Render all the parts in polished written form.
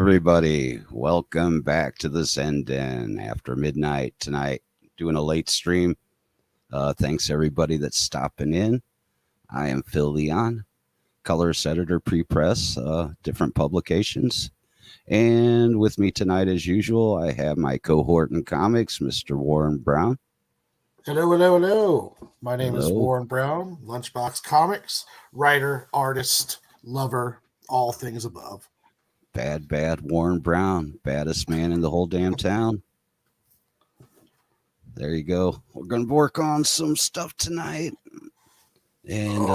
everybody. Welcome back to the Zen Den after midnight tonight. Doing a late stream. Thanks everybody that's stopping in. I am Phil Leon, colorist editor, pre-press, different publications. And with me tonight, as usual, I have my cohort in comics, Mr. Warren Brown. Hello, hello, hello. My name is Hello. Warren Brown, Lunchbox Comics, writer, artist, lover, all things above. Bad Warren Brown, baddest man in the whole damn town. There you go. We're going to work on some stuff tonight. And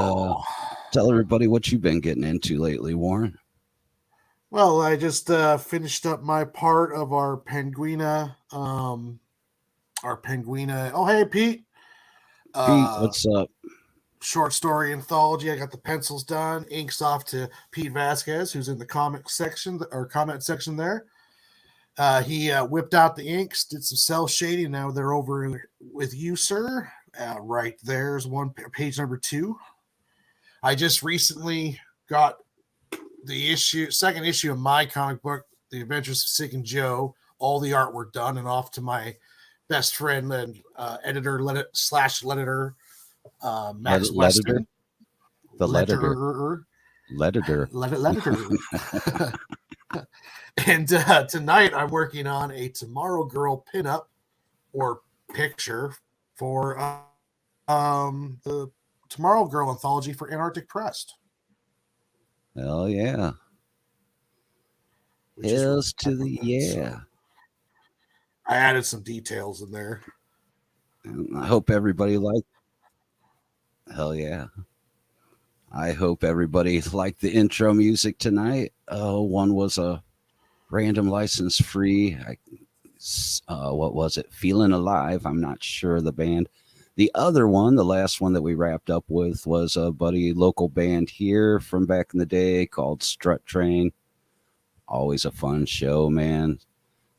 tell everybody what you've been getting into lately, Warren. Well, I just finished up my part of our Penguina. Oh, hey, Pete. Pete, what's up? Short story anthology. I got the pencils done. Inks off to Pete Vasquez, who's in the comic section or comment section there. He whipped out the inks, did some cell shading. Now they're over with you, sir. Right there's page number 2. I just recently got the second issue of my comic book, The Adventures of Sig and Joe. All the artwork done and off to my best friend and editor slash letterer. Max Weston. The letterer. And tonight I'm working on a Tomorrow Girl pinup or picture for the Tomorrow Girl anthology for Antarctic Press. Hell yeah. Hells to the yeah. So I added some details in there. I hope everybody liked. Hell yeah. I hope everybody liked the intro music tonight. One was a random license free. What was it? Feeling Alive. I'm not sure the band. The other one, the last one that we wrapped up with, was a buddy local band here from back in the day called Strut Train. Always a fun show, man.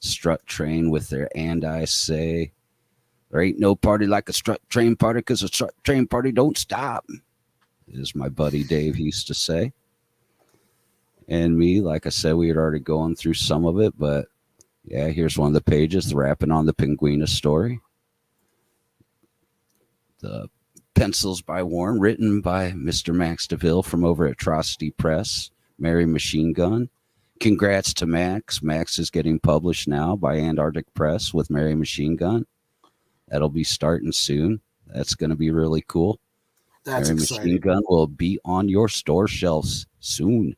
Strut Train with their And I Say. There ain't no party like a strut train party because a strut train party don't stop, as my buddy Dave used to say. And me, like I said, we had already gone through some of it, but yeah, here's one of the pages, wrapping on the Penguina story. The pencils by Warren, written by Mr. Max DeVille from over at Atrocity Press, Mary Machine Gun. Congrats to Max. Max is getting published now by Antarctic Press with Mary Machine Gun. That'll be starting soon. That's going to be really cool. That's Mary exciting. Machine Gun will be on your store shelves soon.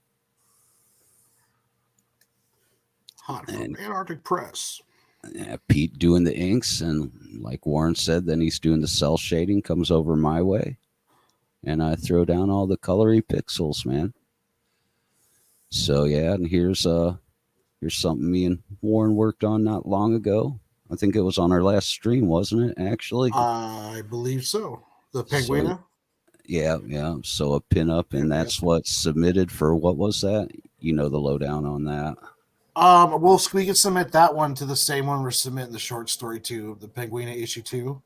Hot from Antarctic Press. Yeah, Pete doing the inks, and like Warren said, then he's doing the cell shading, comes over my way, and I throw down all the colory pixels, man. So yeah, and here's something me and Warren worked on not long ago. I think it was on our last stream, wasn't it, actually? I believe so. The Penguina? So, yeah. So a pinup, and that's what's submitted for, what was that? You know the lowdown on that. We can submit that one to the same one we're submitting the short story to, the Penguina issue 2.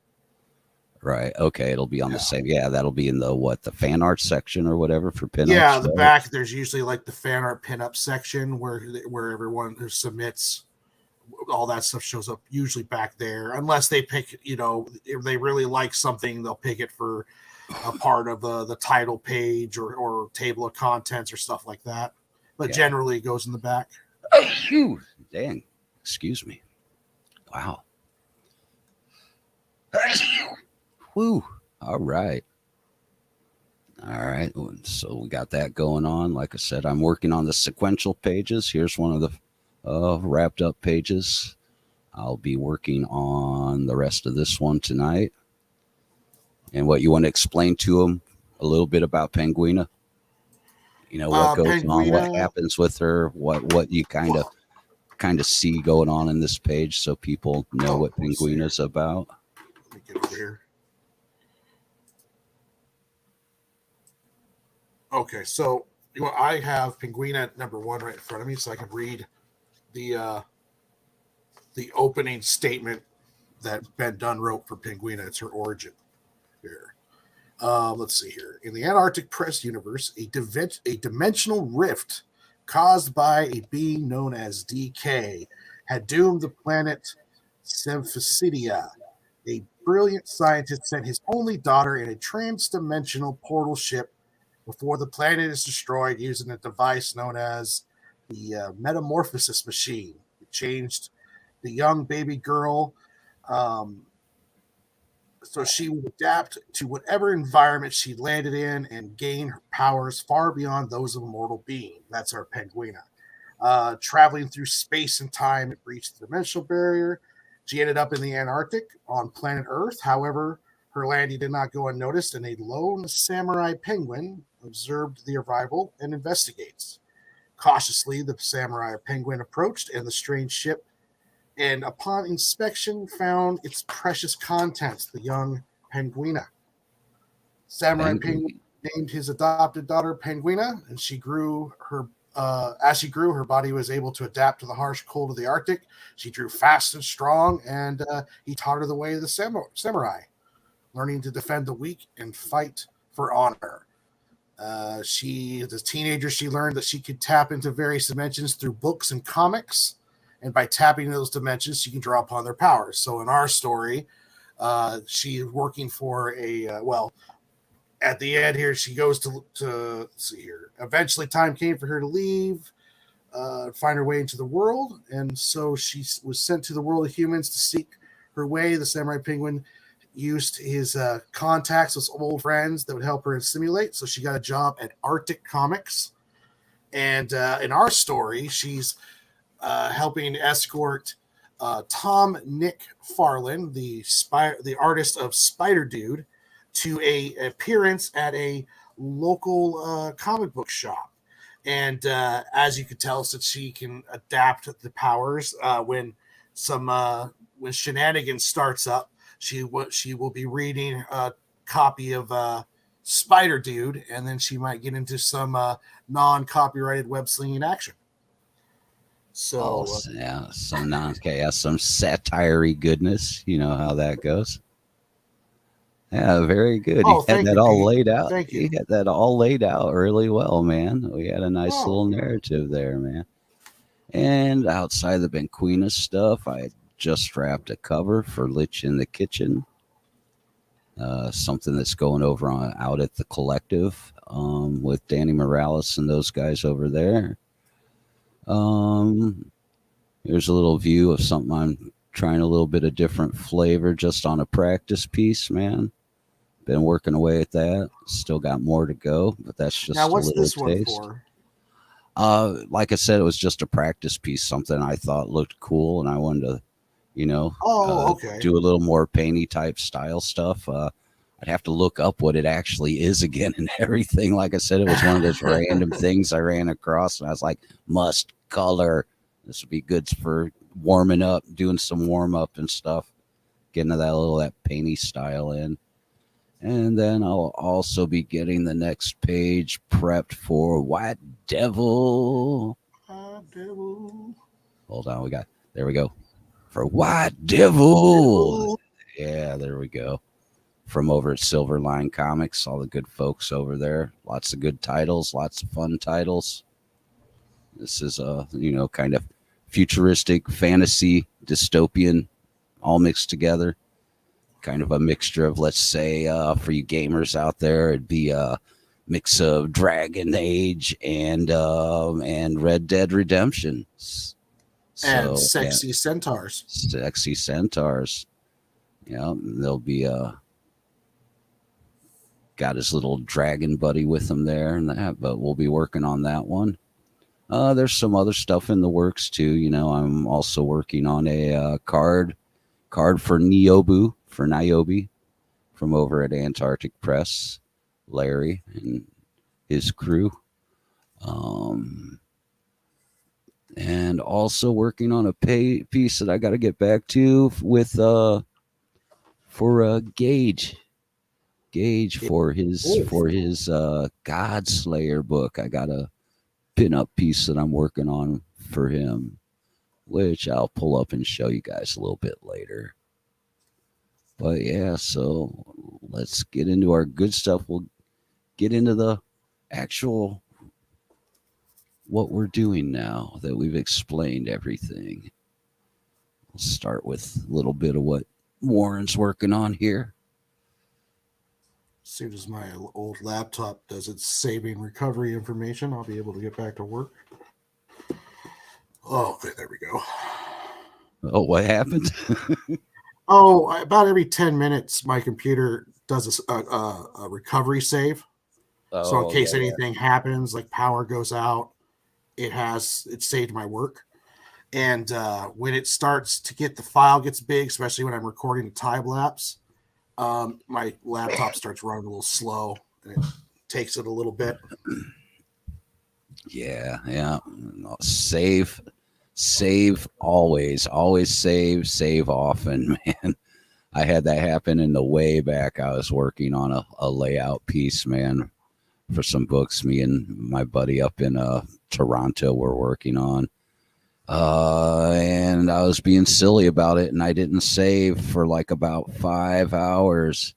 Right. Okay. It'll be on the same. Yeah, that'll be in the fan art section or whatever for pinups. Yeah, the back, there's usually like the fan art pinup section where everyone who submits all that stuff shows up usually back there, unless they pick, if they really like something, they'll pick it for a part of the title page or table of contents or stuff like that. But generally it goes in the back. Oh, dang. Excuse me. Wow. Woo. All right. So we got that going on. Like I said, I'm working on the sequential pages. Here's one of the wrapped up pages. I'll be working on the rest of this one tonight. And what you want to explain to them a little bit about Penguina? What goes on, what happens with her, what you kind of see going on in this page, so people know what Penguina's about. Let me get over here. Okay, so I have Penguina number 1 right in front of me, so I can read the opening statement that Ben Dunn wrote for Penguina. It's her origin here. Let's see here. In the Antarctic Press universe, a dimensional rift caused by a being known as DK, had doomed the planet Symphosidia. A brilliant scientist sent his only daughter in a trans-dimensional portal ship before the planet is destroyed using a device known as the Metamorphosis Machine. It changed the young baby girl um, so she would adapt to whatever environment she landed in and gain her powers far beyond those of a mortal being. That's our Penguina. Traveling through space and time, it breached the dimensional barrier. She ended up in the Antarctic on planet Earth. However, her landing did not go unnoticed, and a lone samurai penguin observed the arrival and investigates. Cautiously, the samurai penguin approached, and the strange ship, and upon inspection, found its precious contents, the young Penguina. Samurai Penguin named his adopted daughter Penguina, and she grew her. As she grew, her body was able to adapt to the harsh cold of the Arctic. She grew fast and strong, and he taught her the way of the samurai, learning to defend the weak and fight for honor. As a teenager, she learned that she could tap into various dimensions through books and comics, and by tapping into those dimensions, she can draw upon their powers. So in our story, she is working for at the end here, she goes to let's see here. Eventually, time came for her to leave, find her way into the world, and so she was sent to the world of humans to seek her way. The samurai penguin used his contacts, those old friends that would help her simulate. So she got a job at Arctic Comics, and in our story, she's helping escort Tom Nick Farland, the artist of Spider Dude, to a appearance at a local comic book shop. And as you could tell, since she can adapt the powers when shenanigans starts up, she will be reading a copy of Spider Dude, and then she might get into some non-copyrighted web slinging action. So yeah, some satire goodness. You know how that goes. Yeah, very good. Oh, You had thank that you, all Pete. laid out. Thank you. You had that all laid out really well, man. We had a nice Oh, little narrative there, man. And outside the Benquina stuff, I just wrapped a cover for Lich in the Kitchen. Something that's going over out at the Collective with Danny Morales and those guys over there. Here's a little view of something I'm trying a little bit of different flavor just on a practice piece, man. Been working away at that. Still got more to go, but that's just now a what's little this one taste. for? Like I said, it was just a practice piece, something I thought looked cool, and I wanted to, Okay. do a little more painty type style stuff. I'd have to look up what it actually is again and everything. Like I said, it was one of those random things I ran across, and I was like, must color. This would be good for warming up, doing some warm up and stuff, getting to that painty style in. And then I'll also be getting the next page prepped for White Devil. Hold on, there we go. For White Devil. Yeah, there we go. From over at Silverline Comics, all the good folks over there. Lots of good titles, lots of fun titles. This is kind of futuristic fantasy dystopian all mixed together. Kind of a mixture of, let's say, for you gamers out there, it'd be a mix of Dragon Age and Red Dead Redemption. And sexy centaurs. Sexy centaurs. Yeah, there'll be got his little dragon buddy with him there, and that. But we'll be working on that one. There's some other stuff in the works too. I'm also working on a card for Niobe from over at Antarctic Press, Larry and his crew. And also working on a piece that I got to get back to with for Gage for his Godslayer book. I got a pin-up piece that I'm working on for him, which I'll pull up and show you guys a little bit later. But yeah, so let's get into our good stuff. We'll get into the actual what we're doing now that we've explained everything. We'll start with a little bit of what Warren's working on here. As soon as my old laptop does its saving recovery information, I'll be able to get back to work. Oh, okay, there we go. Oh, what happened? Oh, about every 10 minutes, my computer does a recovery save. So in case anything happens, like power goes out, it saved my work. And when it starts to get the file gets big, especially when I'm recording a time lapse, my laptop starts running a little slow, and it takes it a little bit. Yeah. Save always save often, man. I had that happen in the way back. I was working on a layout piece, man, for some books me and my buddy up in Toronto were working on. And I was being silly about it, and I didn't save for like about 5 hours.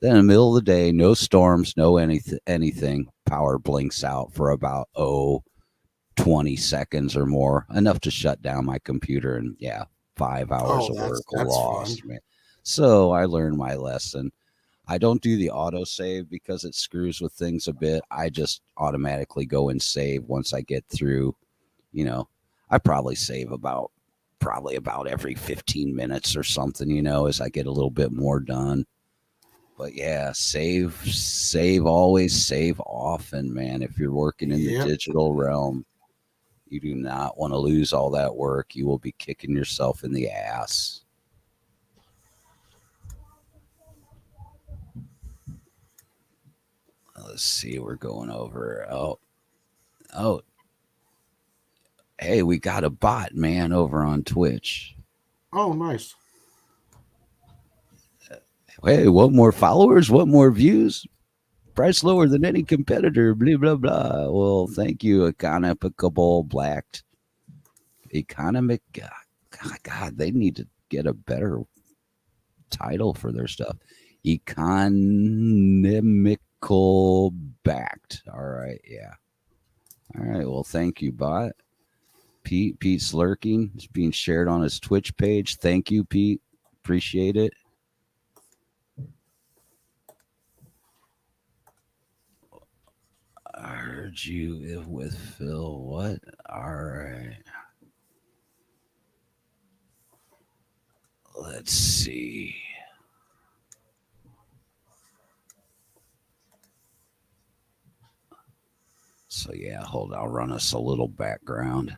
Then in the middle of the day, no storms, no anything, power blinks out for about 20 seconds or more, enough to shut down my computer, and 5 hours of work lost, man. So I learned my lesson. I don't do the autosave because it screws with things a bit. I just automatically go and save once I get through. I probably save about every 15 minutes or something, as I get a little bit more done. But save always, save often, man. If you're working in the digital realm, you do not want to lose all that work. You will be kicking yourself in the ass. Let's see. We're going over. Oh. Hey, we got a bot, man, over on Twitch. Oh, nice. Hey, what more followers? What more views? Price lower than any competitor. Blah, blah, blah. Well, thank you, Economical Blacked. Economic. God, they need to get a better title for their stuff. Economical Backed. All right, yeah. All right, well, thank you, bot. Pete's lurking. It's being shared on his Twitch page. Thank you, Pete. Appreciate it. I heard you with Phil. What? All right. Let's see. So, hold on. I'll run us a little background.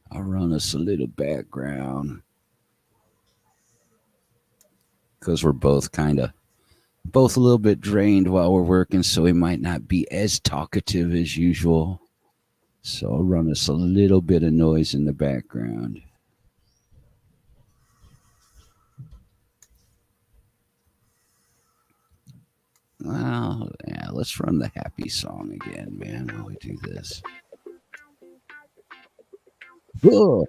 Because we're both a little bit drained while we're working, so we might not be as talkative as usual. So I'll run us a little bit of noise in the background. Well, let's run the happy song again, man, while we do this. Whoa.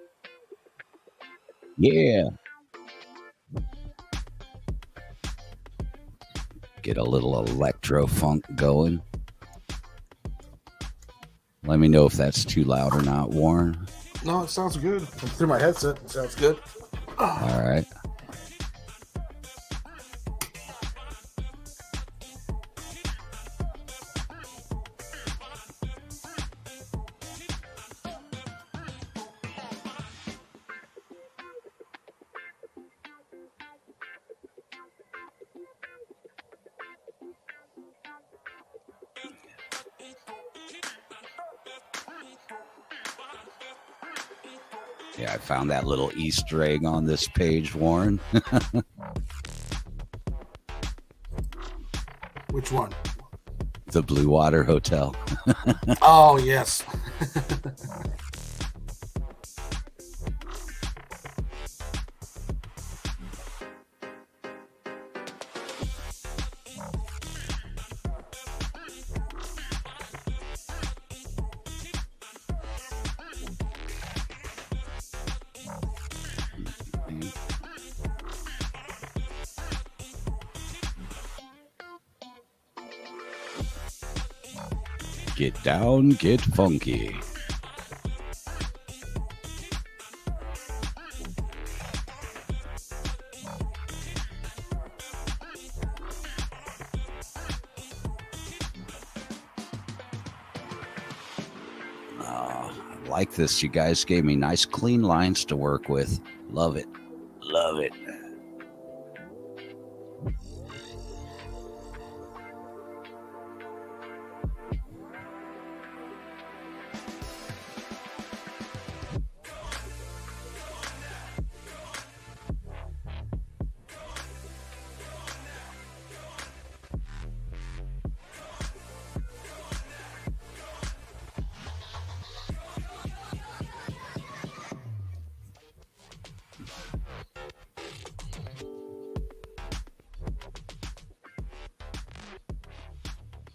Yeah. Get a little electro funk going. Let me know if that's too loud or not, Warren. No, it sounds good. Through my headset, it sounds good. All right. Yeah, I found that little Easter egg on this page, Warren. Which one? The Blue Water Hotel. Oh, yes. Get down, get funky. I like this. You guys gave me nice, clean lines to work with. Love it. Love it.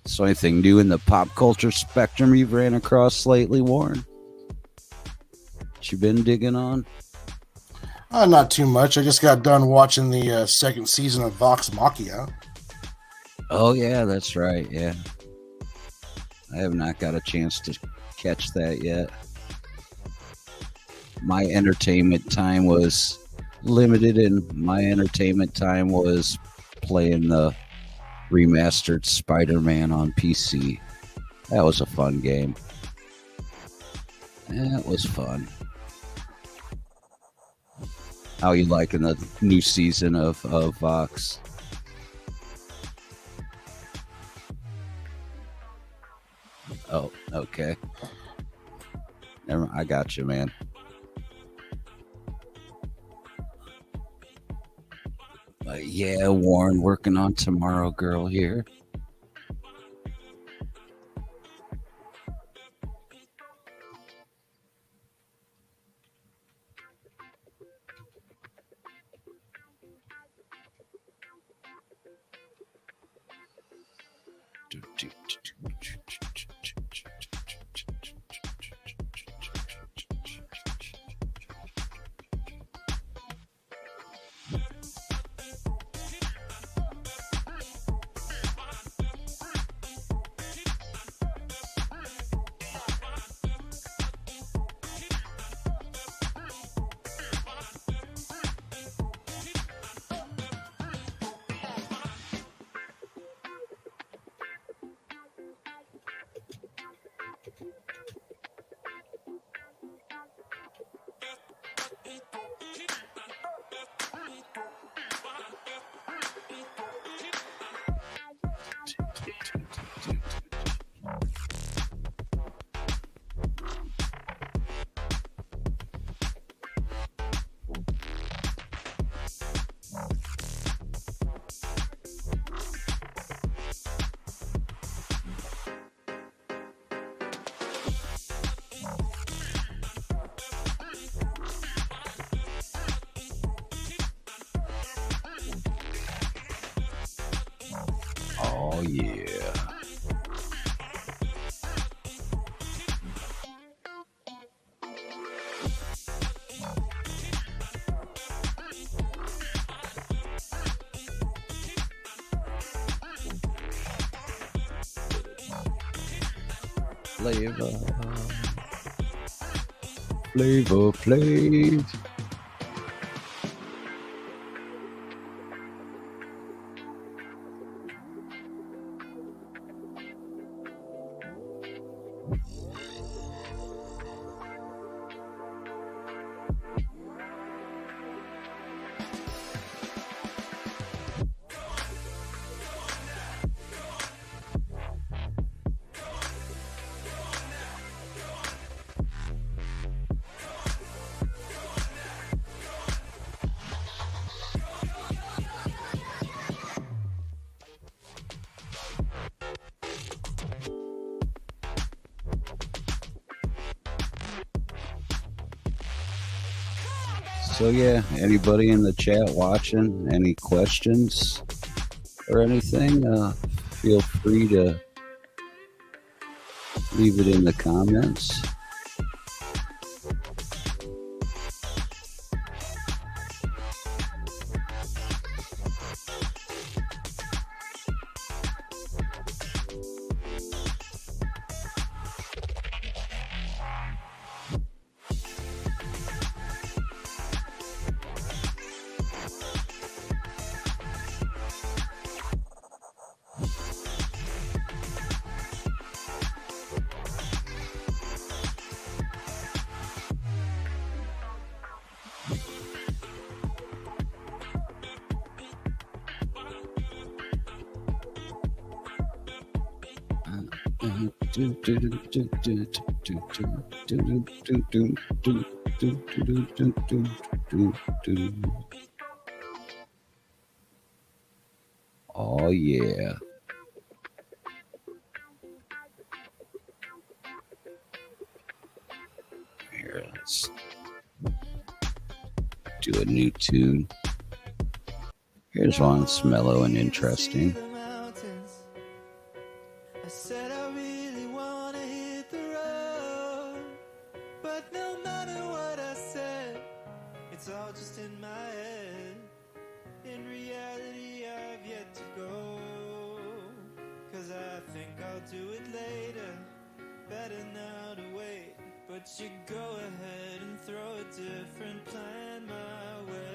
So anything new in the pop culture spectrum you've ran across lately, Warren? What you been digging on? Not too much. I just got done watching the second season of Vox Machina. Oh, yeah, that's right. Yeah. I have not got a chance to catch that yet. My entertainment time was limited, and my entertainment time was playing the remastered Spider-Man on PC. That was a fun game. That was fun. How you liking the new season of Vox? Oh, okay. Never, I got you, man. Yeah, Warren, working on Tomorrow Girl here. Oh, yeah. Flavor Flav. So yeah, anybody in the chat watching, any questions or anything, feel free to leave it in the comments. Oh yeah. Here, let's do a new tune. Here's one that's mellow and interesting. I said I really wanna hit the road, but no matter what I said, it's all just in my head. In reality, I've yet to go, 'cause I think I'll do it later. Better now to wait, but you go ahead and throw a different plan my way.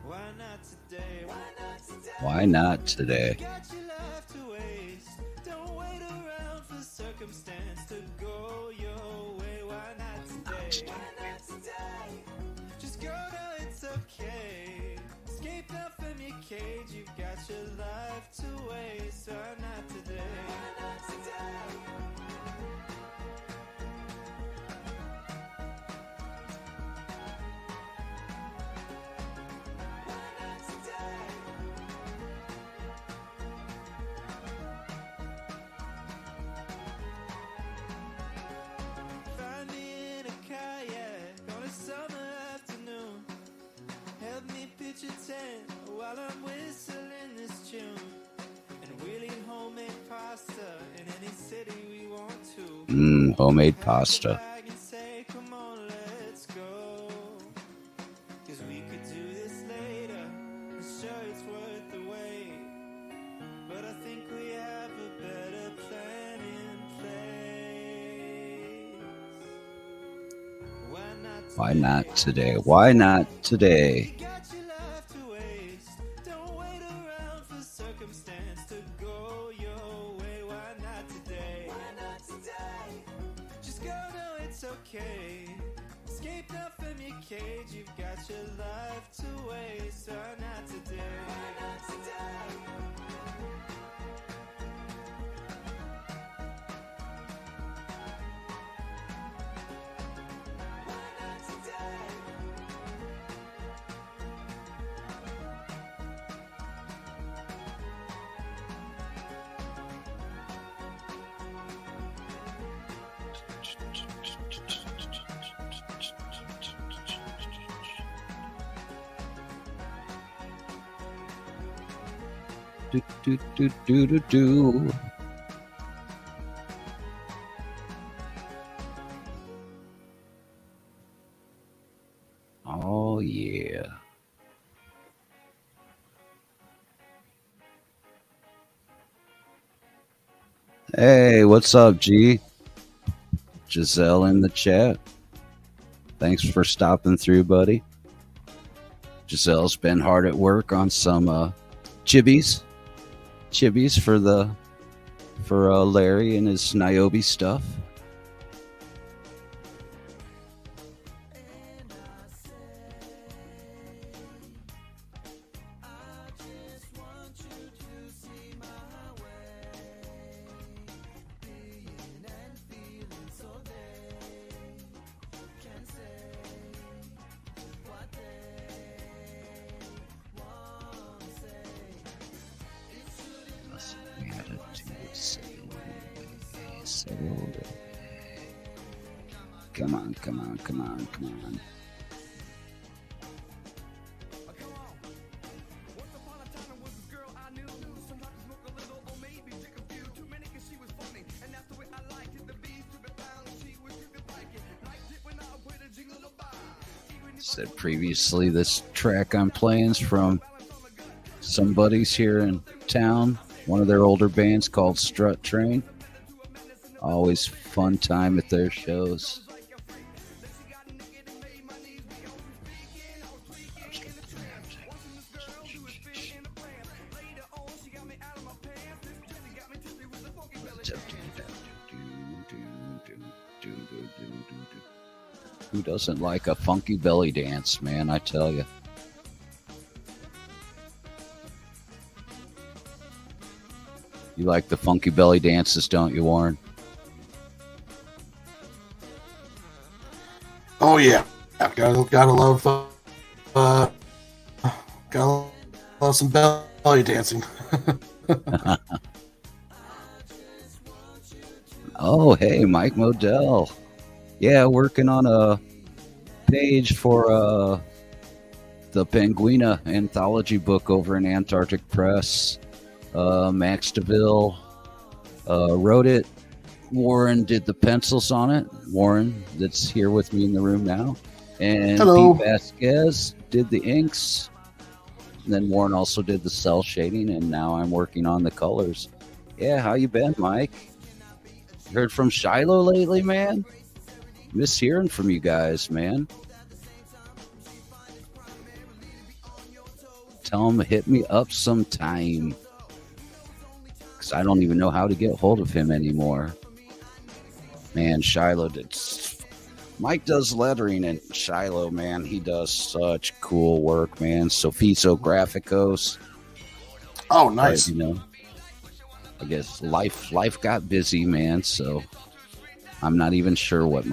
Why not today? Why not today? Why not today? Got your life to waste. Don't wait around for circumstance to go your way. Why not today? Why not today? Just go now, it's okay. Escape now from your cage. You've got your life to waste. Why not today? Why not today? Find me in a kayak on a summer afternoon. Help me pitch a tent while I'm whistling this tune. And we'll eat homemade pasta in any city we want to. Homemade pasta. Bag and say, come on, let's go. 'Cause we could do this later. I'm sure it's worth the wait. But I think we have a better plan in place. Why not today? Why not today? Why not today? You got your life to waste. Don't wait around for circumstance to go your way. Why not today? Why not today? Just go now, it's okay. Escape now from your cage. You've got your life to waste. Why not today? Why not today? Why not today? Do, do, do, do, do, do. Oh yeah. Hey, what's up, G? Giselle in the chat. Thanks for stopping through, buddy. Giselle's been hard at work on some chibis for Larry and his Niobe stuff. Come on, come on, come on, come on. Said previously, this track I'm playing is from some buddies here in town, one of their older bands called Strut Train. Always fun time at their shows. Who doesn't like a funky belly dance, man? I tell you. You like the funky belly dances, don't you, Warren? Oh yeah, gotta love gotta love some belly dancing. Oh, hey, Mike Modell. Yeah, working on a page for the Penguina anthology book over in Antarctic Press. Max DeVille wrote it. Warren did the pencils on it. Warren, that's here with me in the room now. And Hello. Pete Vasquez did the inks. And then Warren also did the cell shading, and now I'm working on the colors. Yeah, how you been, Mike? Heard from Shiloh lately, man? Miss hearing from you guys, man. Tell him to hit me up sometime. Because I don't even know how to get hold of him anymore. Man, Shiloh did... Mike does lettering, and Shiloh, man, he does such cool work, man. Sofiso Graphicos. Oh, nice. But, you know, I guess life got busy, man. So I'm not even sure what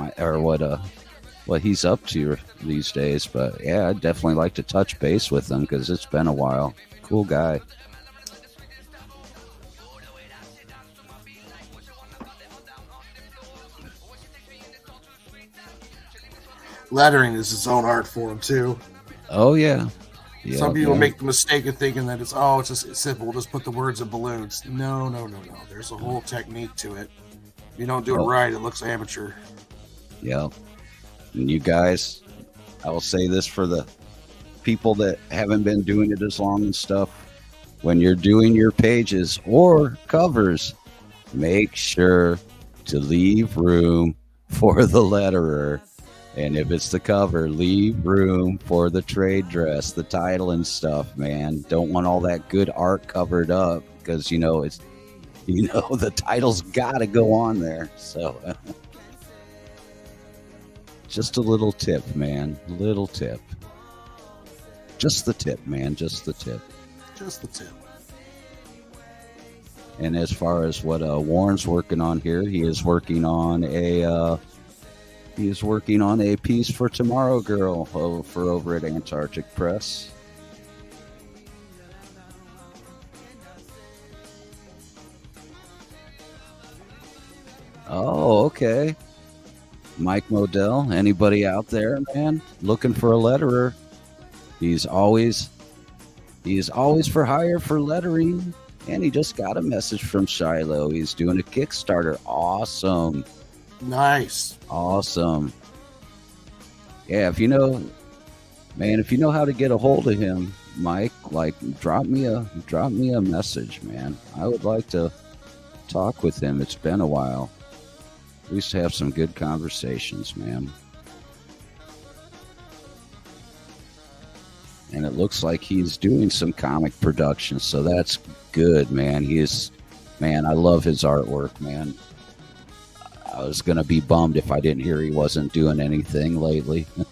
he's up to these days. But yeah, I'd definitely like to touch base with him because it's been a while. Cool guy. Lettering is its own art form too. Oh yeah. Some people make the mistake of thinking that it's just simple. We'll just put the words in balloons. No. There's a whole technique to it. If you don't do it right, it looks amateur. Yeah. And you guys, I will say this for the people that haven't been doing it as long and stuff. When you're doing your pages or covers, make sure to leave room for the letterer. And if it's the cover, leave room for the trade dress, the title and stuff, man. Don't want all that good art covered up because, the title's got to go on there. So just a little tip, man. Little tip. Just the tip, man. Just the tip. Just the tip. And as far as what Warren's working on here, he is working on a piece for Tomorrow Girl for over at Antarctic Press. Oh, okay. Mike Modell, anybody out there, man, looking for a letterer? He's always for hire for lettering. And he just got a message from Shiloh. He's doing a Kickstarter. Awesome. Nice. Awesome. Yeah, if you know how to get a hold of him, Mike, like drop me a message, man. I would like to talk with him. It's been a while. We used to have some good conversations, man. And it looks like he's doing some comic production, so that's good, man. I love his artwork, man. I was going to be bummed if I didn't hear he wasn't doing anything lately. I'm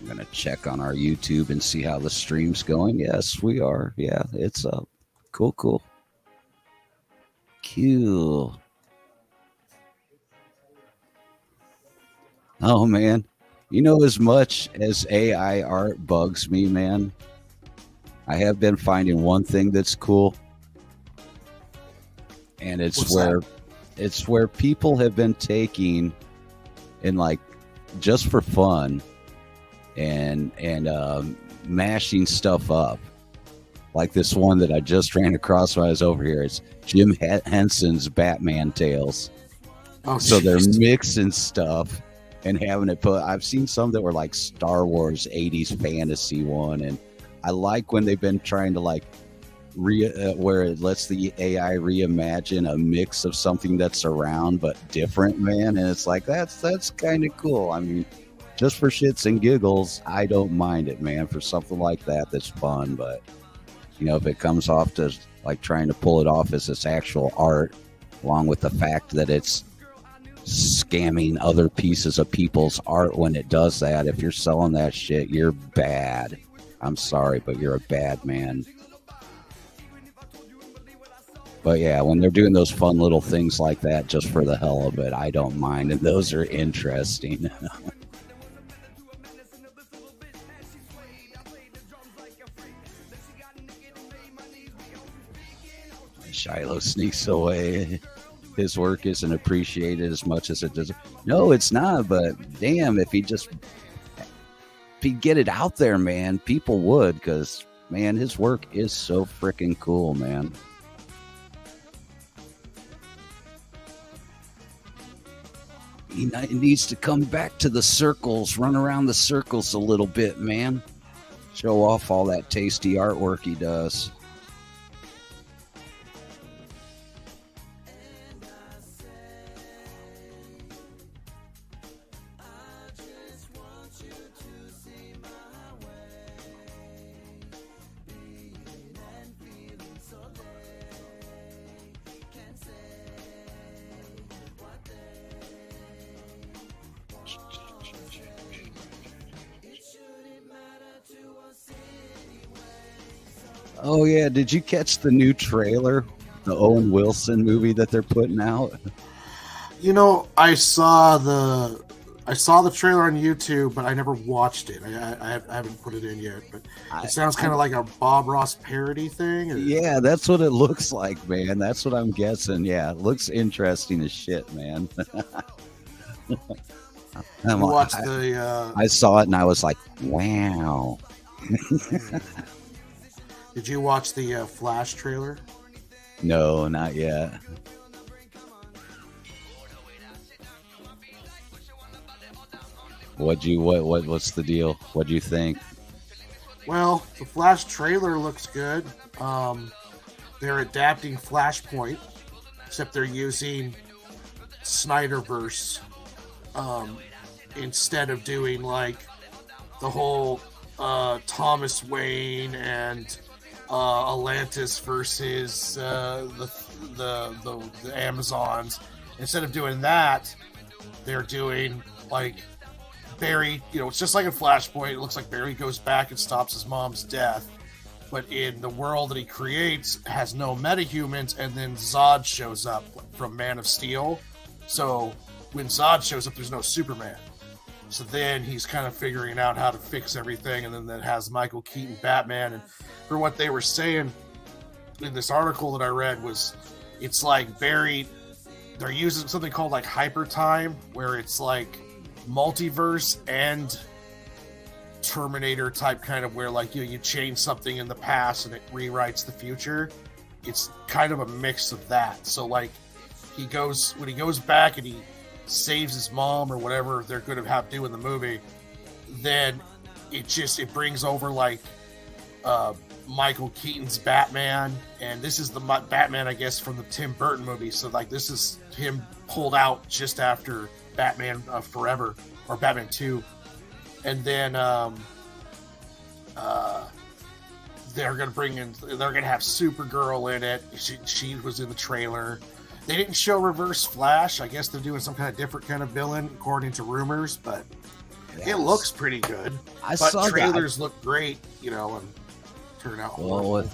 going to check on our YouTube and see how the stream's going. Yes, we are. Yeah, it's up. Cool. Cool. Oh, man. As much as AI art bugs me, man, I have been finding one thing that's cool. And it's where people have been taking and like just for fun and mashing stuff up. Like this one that I just ran across when I was over here. It's Jim Henson's Batman Tales. Oh, so geez. they're mixing stuff and having it put. I've seen some that were like Star Wars 80s fantasy one. And I like when they've been trying to like where it lets the AI reimagine a mix of something that's around but different, man. And it's like, that's kind of cool. I mean, just for shits and giggles, I don't mind it, man. For something like that, that's fun. But you know, if it comes off to like trying to pull it off as its actual art, along with the fact that it's scamming other pieces of people's art when it does that, if you're selling that shit, you're bad. I'm sorry, but you're a bad man. But yeah, when they're doing those fun little things like that just for the hell of it, I don't mind, and those are interesting. Shiloh sneaks away. His work isn't appreciated as much as it does. No, it's not, but damn, if he'd get it out there, man, people would, because, man, his work is so freaking cool, man. He needs to come back to the circles, run around the circles a little bit, man. Show off all that tasty artwork he does. Oh yeah, did you catch the new trailer, the Owen Wilson movie that they're putting out? You know, I saw the trailer on YouTube, but I never watched it. I haven't put it in yet, but it sounds kind of like a Bob Ross parody thing. Yeah, that's what it looks like, man. That's what I'm guessing. Yeah, it looks interesting as shit, man. I saw it and I was like, wow. Did you watch the Flash trailer? No, not yet. What's the deal? What do you think? Well, the Flash trailer looks good. They're adapting Flashpoint, except they're using Snyderverse instead of doing like the whole Thomas Wayne and Atlantis versus the Amazons. Instead of doing that, they're doing like Barry. You know, it's just like in Flashpoint. It looks like Barry goes back and stops his mom's death, but in the world that he creates has no metahumans, and then Zod shows up from Man of Steel. So when Zod shows up, there's no Superman. So then he's kind of figuring out how to fix everything, and then that has Michael Keaton Batman. And for what they were saying in this article that I read was, it's like Barry, they're using something called like hyper time, where it's like multiverse and Terminator type kind of, where like you change something in the past and it rewrites the future. It's kind of a mix of that. So like when he goes back and he saves his mom or whatever they're going to have to do in the movie, then it brings over like Michael Keaton's Batman, and this is the Batman, I guess, from the Tim Burton movie. So like this is him pulled out just after Batman Forever or Batman 2, and then they're gonna have Supergirl in it. She was in the trailer. They didn't show Reverse Flash. I guess they're doing some kind of different kind of villain, according to rumors, but it looks pretty good. But trailers look great, you know, and turn out horrible.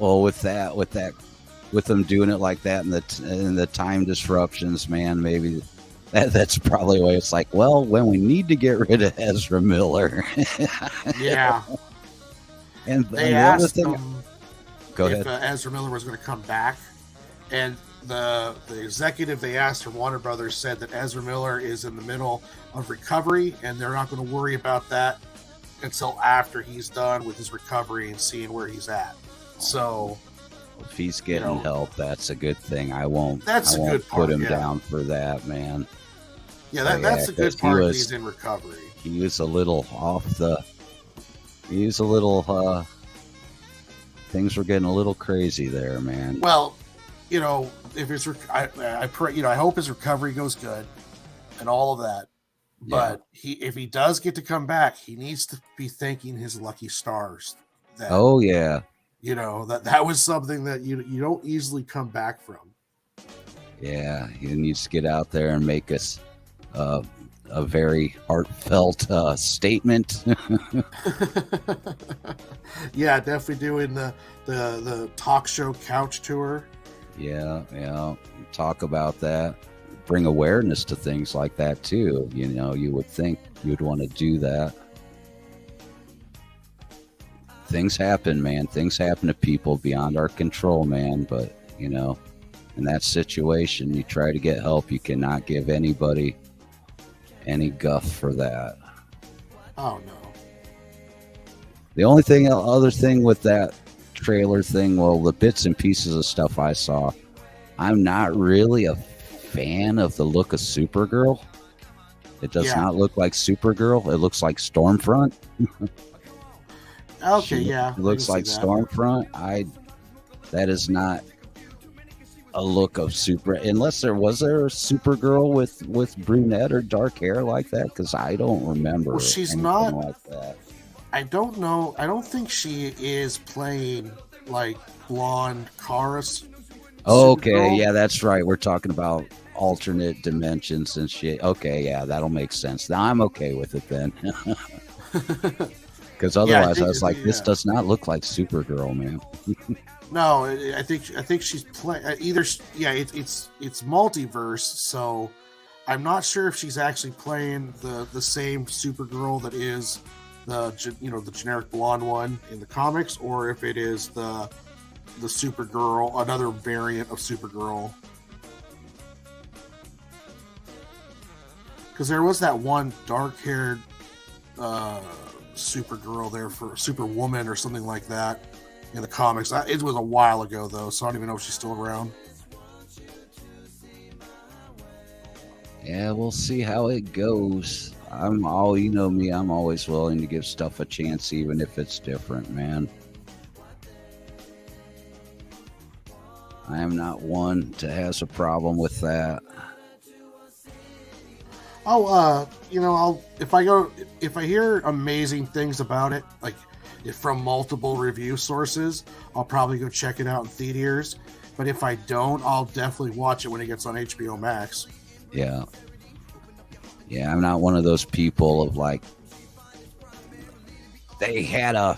With them doing it like that and the time disruptions, man, maybe that's probably why it's like, well, when we need to get rid of Ezra Miller. Yeah. And they asked him if Ezra Miller was going to come back, and the executive they asked from Warner Brothers said that Ezra Miller is in the middle of recovery, and they're not going to worry about that until after he's done with his recovery and seeing where he's at. So if he's getting help, that's a good thing. I won't good put him down for that, man. Yeah, that's a good part. He's in recovery. He was a little things were getting a little crazy there, man. Well, you know, if it's I pray, you know, I hope his recovery goes good and all of that. But if he does get to come back, he needs to be thanking his lucky stars. That Oh yeah. that was something that you don't easily come back from. Yeah, he needs to get out there and make us a very heartfelt statement. Yeah, definitely doing the talk show couch tour. Yeah, talk about that. Bring awareness to things like that too. You would think you'd want to do that. Things happen, man. Things happen to people beyond our control, man. But, in that situation, you try to get help. You cannot give anybody any guff for that. Oh, no. The only other thing with that trailer thing, well, the bits and pieces of stuff I saw, I'm not really a fan of the look of Supergirl. It does not look like Supergirl. It looks like Stormfront. Okay, yeah. It looks like Stormfront. That is not a look of unless there was a Supergirl with brunette or dark hair like that, because I don't remember. Well, she's not like that. I don't know. I don't think she is playing like blonde Karis. Oh, okay, Supergirl. yeah, that's right. We're talking about alternate dimensions and shit. Okay, yeah, that'll make sense. Now I'm okay with it then. Because otherwise, I was like, this does not look like Supergirl, man. No, I think she's playing either. Yeah, it's multiverse, so I'm not sure if she's actually playing the same Supergirl that is the generic blonde one in the comics, or if it is the Supergirl, another variant of Supergirl. Because there was that one dark-haired Supergirl there for Superwoman or something like that in the comics. It was a while ago though, so I don't even know if she's still around. Yeah, we'll see how it goes. I'm always willing to give stuff a chance, even if it's different, man. I am not one that has a problem with that. If I hear amazing things about it, like from multiple review sources, I'll probably go check it out in theaters. But if I don't, I'll definitely watch it when it gets on HBO Max. Yeah, I'm not one of those people of like, they had a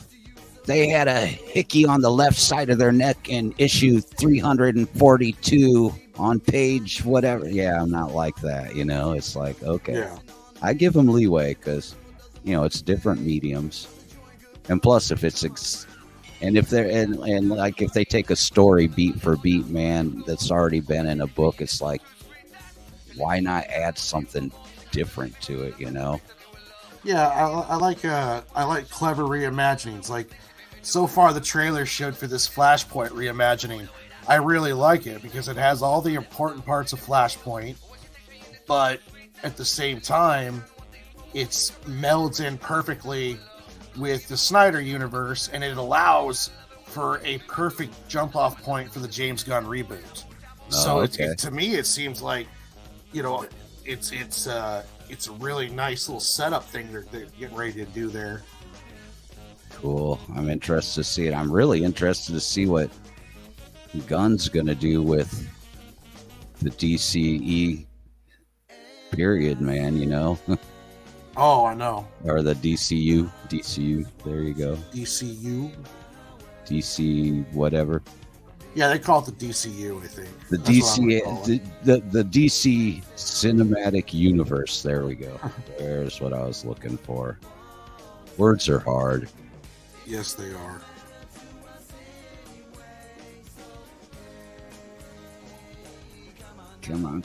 hickey on the left side of their neck in issue 342 on page whatever. Yeah, I'm not like that. It's like, okay, Yeah. I give them leeway because it's different mediums, and plus if it's if they take a story beat for beat, man, that's already been in a book, it's like, why not add something different to it? Yeah, I like clever reimaginings. Like, so far the trailer showed for this Flashpoint reimagining. I really like it because it has all the important parts of Flashpoint, but at the same time, it melds in perfectly with the Snyder universe, and it allows for a perfect jump-off point for the James Gunn reboot. So okay. to me, it seems like, it's a really nice little setup thing they're getting ready to do there. Cool. I'm interested to see it. I'm really interested to see what Gunn's gonna do with the DCE period, man. Oh, I know. Or the DCU. There you go. DCU. DC whatever. Yeah, they call it the DCU, I think. The That's DC, the DC cinematic universe. There we go. There's what I was looking for. Words are hard. Yes, they are. Come on.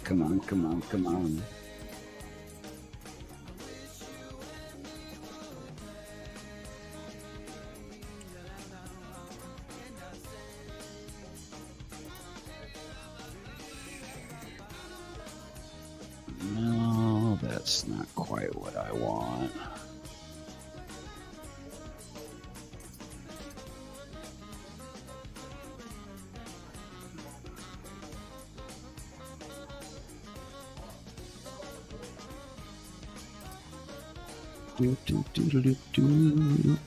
No, that's not quite what I want. Do, do, do, do, do, do.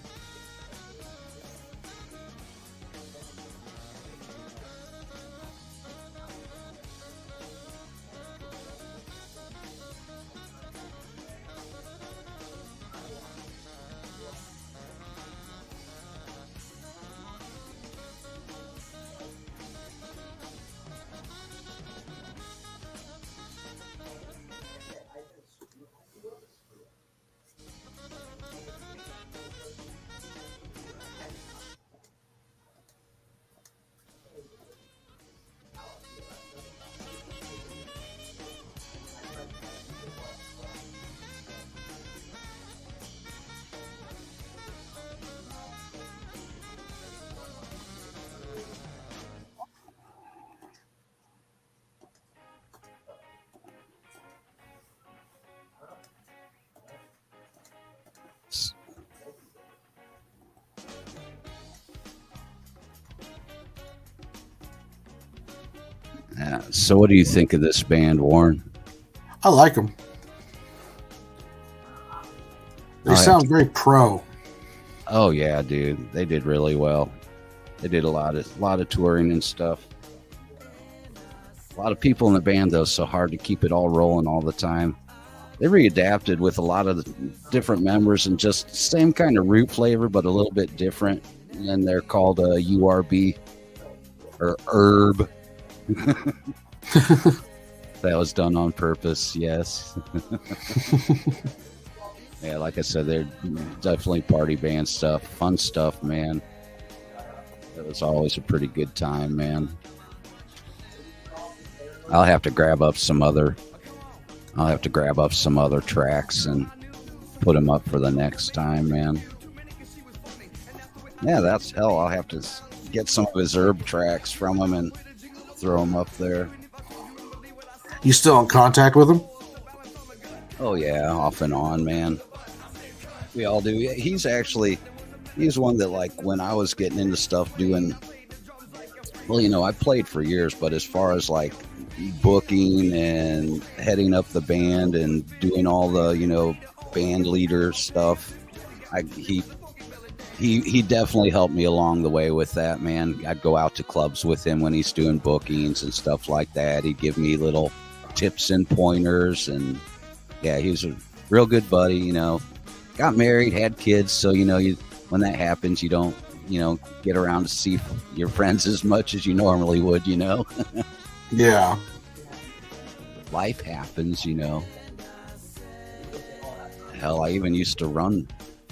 Yeah. So, what do you think of this band, Warren? I like them. They Oh, yeah. sound very pro. Oh yeah, dude, they did really well. They did a lot of touring and stuff. A lot of people in the band, though, so hard to keep it all rolling all the time. They readapted with a lot of the different members and just same kind of root flavor, but a little bit different. And they're called URB or Herb. That was done on purpose, yes. Yeah, like I said, they're definitely party band stuff, fun stuff, man. It was always a pretty good time, man. I'll have to grab up some other tracks and put them up for the next time, man. Yeah, that's hell. I'll have to get some of his Herb tracks from him and throw them up there. You still in contact with them? Oh yeah, off and on, man. We all do. He's one that, like, when I was getting into stuff doing, well, you know, I played for years, but as far as like booking and heading up the band and doing all the, you know, band leader stuff, he definitely helped me along the way with that, man. I'd go out to clubs with him when he's doing bookings and stuff like that. He'd give me little tips and pointers, and yeah, he was a real good buddy, you know. Got married, had kids, so, you know, when that happens, you don't, you know, get around to see your friends as much as you normally would, you know. Yeah. Life happens, you know. Hell, I even used to run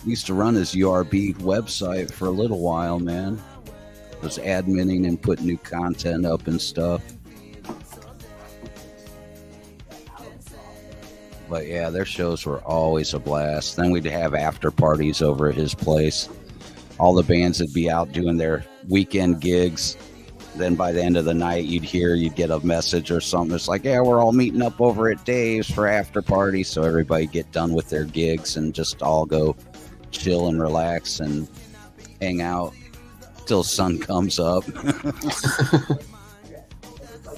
his URB website for a little while, man. Was adminning and putting new content up and stuff. But yeah, their shows were always a blast. Then we'd have after parties over at his place. All the bands would be out doing their weekend gigs. Then by the end of the night, you'd get a message or something. It's like, yeah, we're all meeting up over at Dave's for after party. So everybody get done with their gigs and just all go chill and relax and hang out till sun comes up.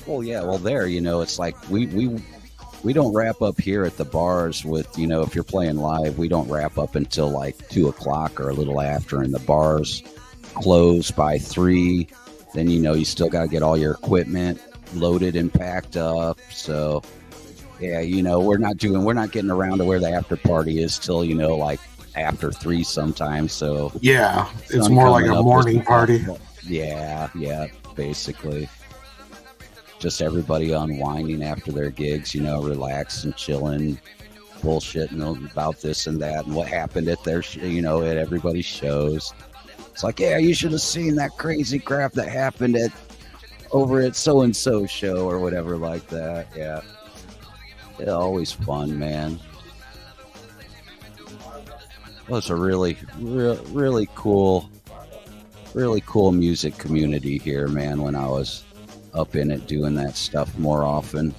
Well, yeah, well, there, you know, it's like we don't wrap up here at the bars with, you know, if you're playing live, we don't wrap up until like 2:00 or a little after, and the bars close by 3. Then, you know, you still got to get all your equipment loaded and packed up. So yeah, you know, we're not getting around to where the after party is till, you know, like after 3 sometimes. So yeah, it's more like a morning party. Yeah, basically. Just everybody unwinding after their gigs, you know, relaxed and chilling, bullshitting about this and that and what happened at their, you know, at everybody's shows. It's like, yeah, you should have seen that crazy crap that happened over at so-and-so show or whatever like that. Yeah. It's always fun, man. Well, it's a really cool music community here, man, when I was up in it doing that stuff more often.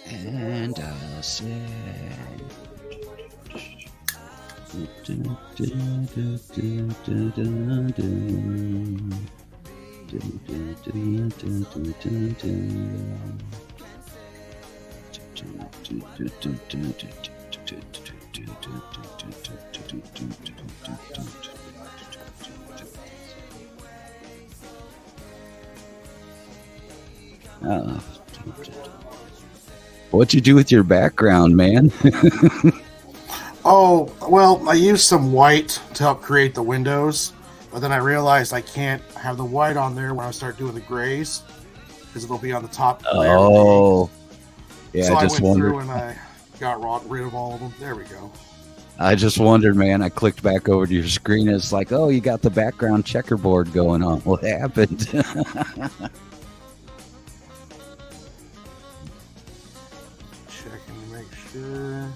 And I said, Uh, what'd you do with your background, man? Oh, well, I used some white to help create the windows, but then I realized I can't have the white on there when I start doing the grays because it'll be on the top layer. Oh, yeah. So I I just went wondered. through and I got rid of all of them. There we go. I just wondered, man. I clicked back over to your screen. And it's like, oh, you got the background checkerboard going on. What happened? Checking to make sure.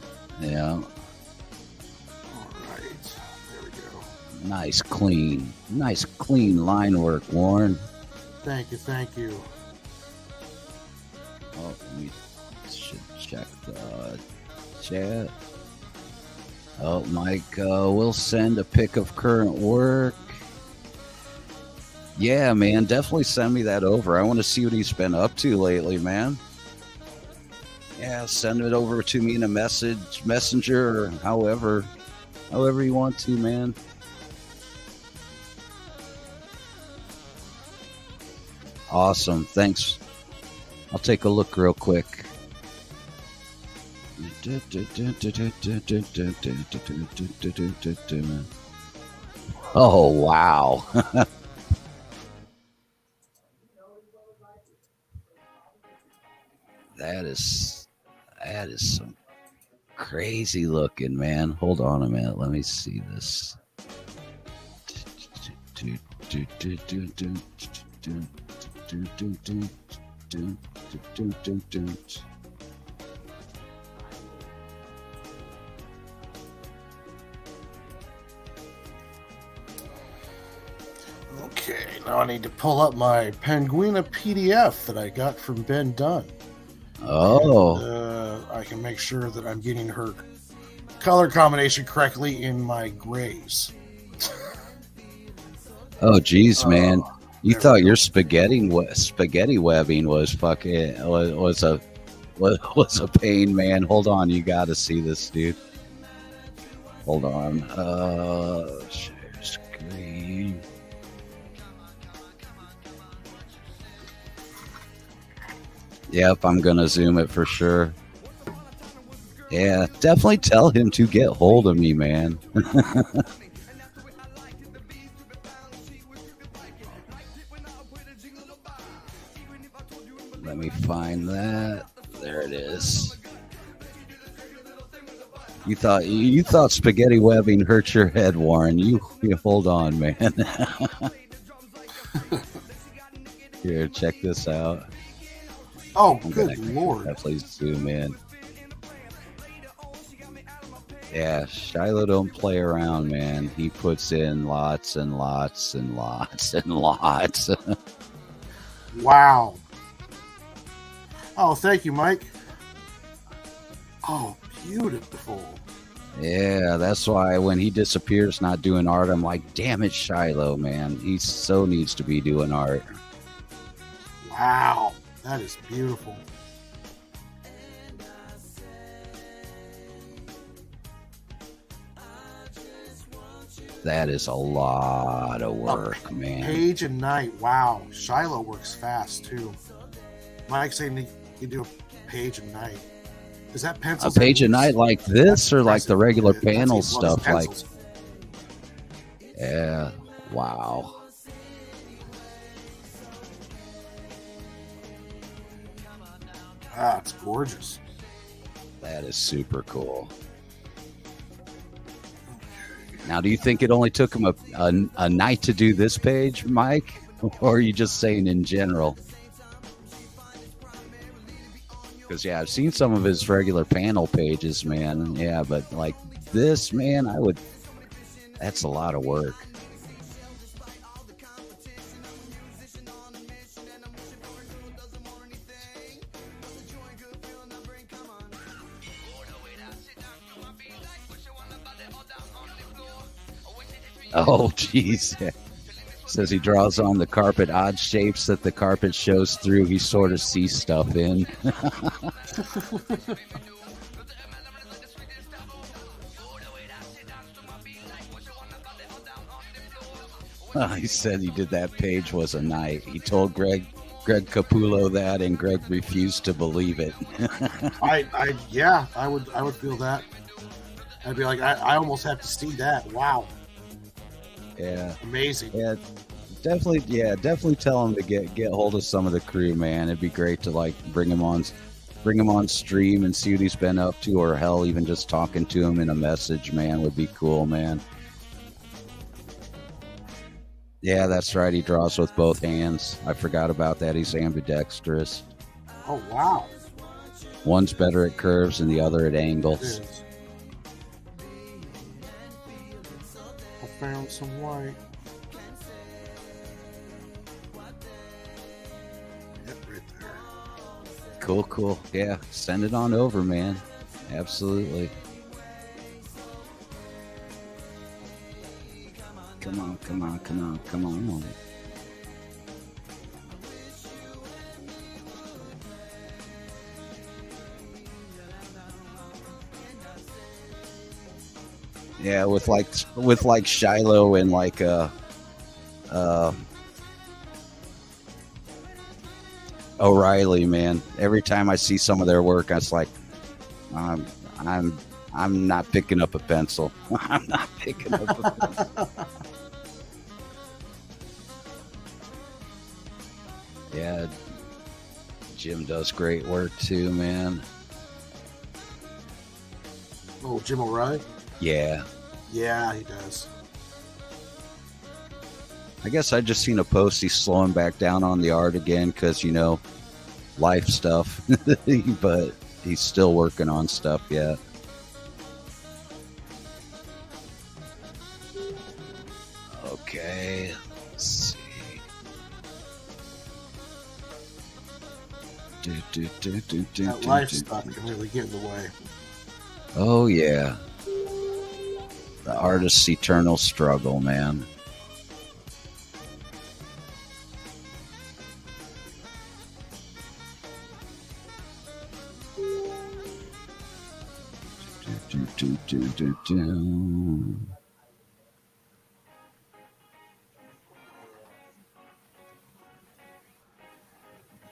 Yeah, All right. There we go. nice, clean line work, Warren. Thank you. Thank you. Oh, we should check the chat. Oh, Mike, we'll send a pic of current work. Yeah, man, definitely send me that over. I want to see what he's been up to lately, man. Yeah, send it over to me in a messenger, or however you want to, man. Awesome, thanks. I'll take a look real quick. Oh, wow. That is some crazy looking, man. Hold on a minute. Let me see this. Okay, now I need to pull up my Penguina PDF that I got from Ben Dunn. Oh, I can make sure that I'm getting her color combination correctly in my grays. oh, geez, man. You there we thought go. your spaghetti webbing was fucking was a pain, man. Hold on, you got to see this, dude. Hold on. Share screen. Yep, I'm gonna zoom it for sure. Yeah, definitely tell him to get hold of me, man. Let me find that. There it is. You thought spaghetti webbing hurt your head, Warren. You hold on, man. Here, check this out. Oh, I'm good gonna lord. definitely zoom in. Yeah, Shiloh don't play around, man. He puts in lots and lots and lots and lots. Wow. Oh, thank you, Mike. Oh, beautiful. Yeah, that's why when he disappears not doing art, I'm like, damn it, Shiloh, man. He so needs to be doing art. Wow. That is beautiful. That is a lot of work, man. Page and night. Wow. Shiloh works fast, too. Mike's saying he can do a page and night. Is that pencil? A page a night like this, or like the regular That's panel as well as stuff? Like, pencils. yeah, wow. Ah, it's gorgeous. That is super cool. Now, do you think it only took him a night to do this page, Mike? Or are you just saying in general? Because, yeah, I've seen some of his regular panel pages, man. Yeah, but like this, man, that's a lot of work. Oh, jeez. Says he draws on the carpet odd shapes that the carpet shows through. He sort of sees stuff in. He said he did that page was a night. He told Greg Capullo that, and Greg refused to believe it. Yeah, I would feel that. I'd be like, I almost have to see that. Wow, Yeah, amazing. yeah, definitely tell him to get hold of some of the crew, man. It'd be great to like bring him on stream and see what he's been up to, or hell, even just talking to him in a message, man, would be cool, man. Yeah, that's right. He draws with both hands. I forgot about that. He's ambidextrous. Oh wow, One's better at curves and the other at it angles. is. I found some white. Yep, right there. Cool. Yeah, send it on over, man. Absolutely. Come on. Yeah, with like Shiloh and like O'Reilly, man. Every time I see some of their work, I was like, I'm not picking up a pencil. I'm not picking up a pencil. Yeah, Jim does great work too, man. Oh, Jim O'Reilly. Yeah. Yeah, he does. I guess I just seen a post. He's slowing back down on the art again because, you know, life stuff. But he's still working on stuff yet. Okay. Let's see. That life stuff can really get in the way. Oh, yeah. The artist's eternal struggle, man.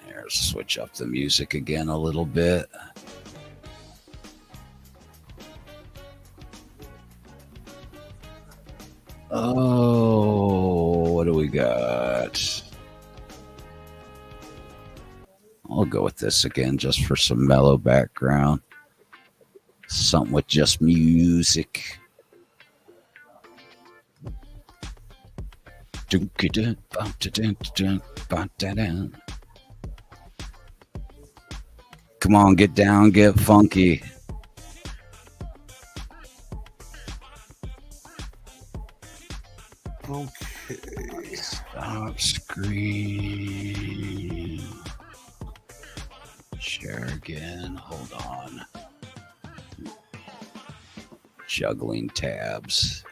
There, switch up the music again a little bit. Oh, what do we got? I'll go with this again just for some mellow background. Something with just music. Come on, get down, get funky. Okay. Stop screen. Share again. Hold on. Juggling tabs.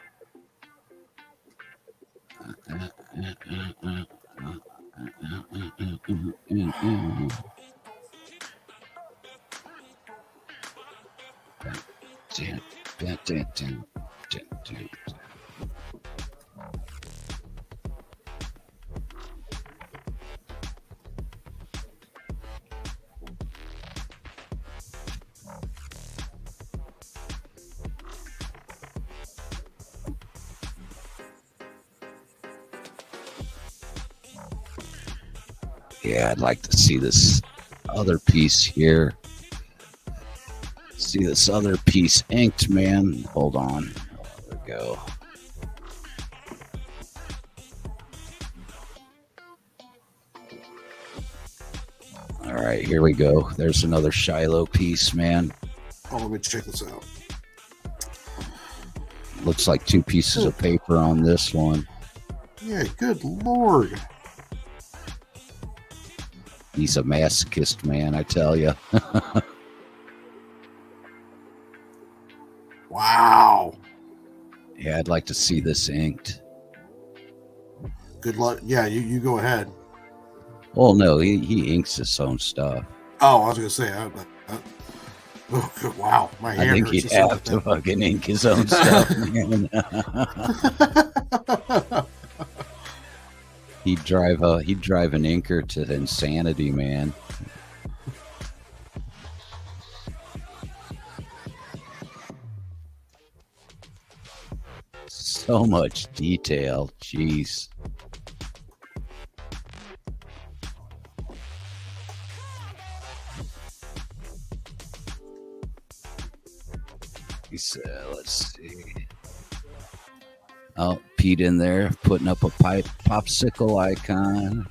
Yeah, I'd like to see this other piece here. See this other piece inked, man. Hold on. There we go. All right, here we go. There's another Shiloh piece, man. Oh, let me check this out. Looks like two pieces of paper on this one. Yeah, good lord. He's a masochist, man, I tell you. Wow. Yeah, I'd like to see this inked. Good luck. Yeah, you go ahead. Oh no, he inks his own stuff. Oh, I was gonna say. Oh, wow, my hand I think hurts he'd just looking have at to fucking ink his own stuff, man. that. he'd drive an inker to insanity, man. So much detail, jeez. He said, let's see. Oh, Pete in there putting up a popsicle icon.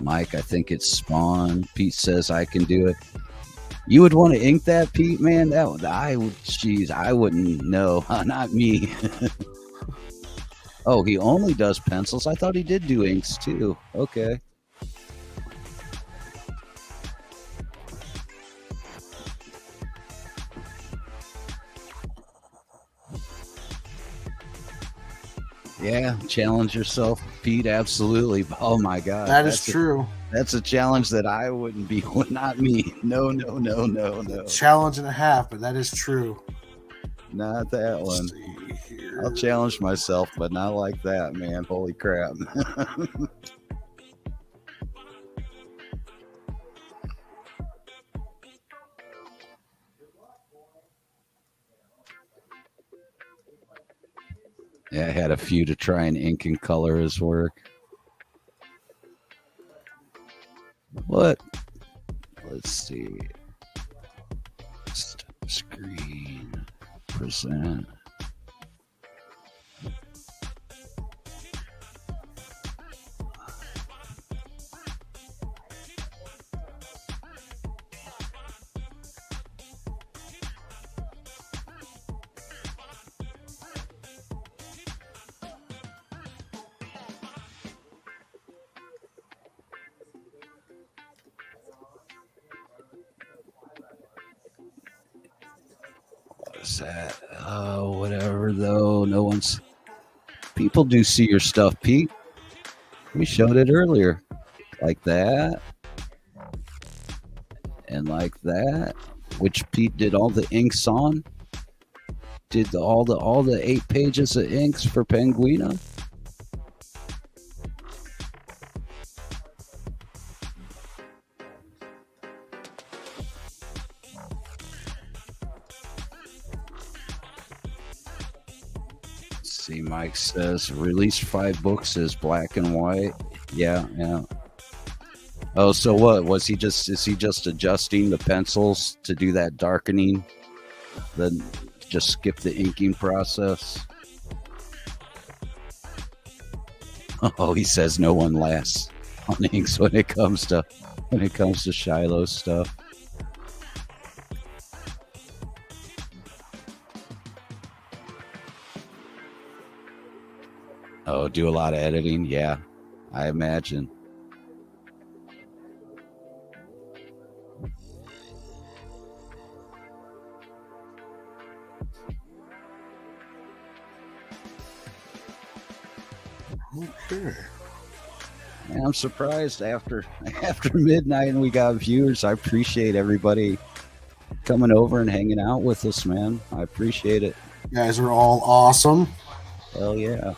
Mike, I think it's Spawn. Pete says I can do it. You would want to ink that, Pete, man? I wouldn't know. Not me. Oh, he only does pencils. I thought he did do inks too. Okay. Yeah, challenge yourself, Pete. Absolutely. Oh my God, That is true. That's a challenge that I wouldn't be. Not me. No. Challenge and a half, but that is true. Not that Let's one. see here. I'll challenge myself, but not like that, man. Holy crap. Yeah, I had a few to try and ink and color his work. What? Let's see. Stop screen. Present. What's that? Oh, whatever though. No one's. People do see your stuff, Pete. We showed it earlier. Like that. And like that. Which Pete did all the inks on. Did all the 8 pages of inks for Penguina. See, Mike says release 5 books as black and white. Yeah. Oh, so what was he just? Is he just adjusting the pencils to do that darkening? Then just skip the inking process. Oh, he says no one lasts on inks when it comes to Shiloh stuff. Oh, do a lot of editing? Yeah, I imagine. Okay. Man, I'm surprised after midnight and we got viewers. I appreciate everybody coming over and hanging out with us, man. I appreciate it. You guys are all awesome. Hell yeah.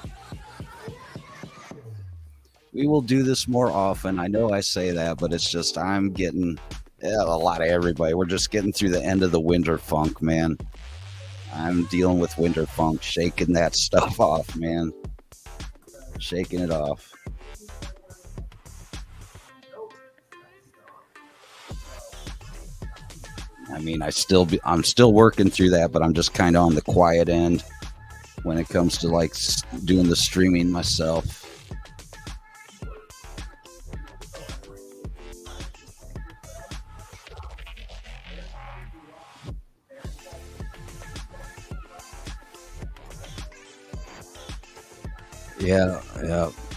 We will do this more often. I know I say that, but it's just I'm getting a lot of everybody. We're just getting through the end of the winter funk, man. I'm dealing with winter funk, shaking that stuff off, man. Shaking it off. I mean, I'm still working through that, but I'm just kind of on the quiet end when it comes to like doing the streaming myself. Yeah,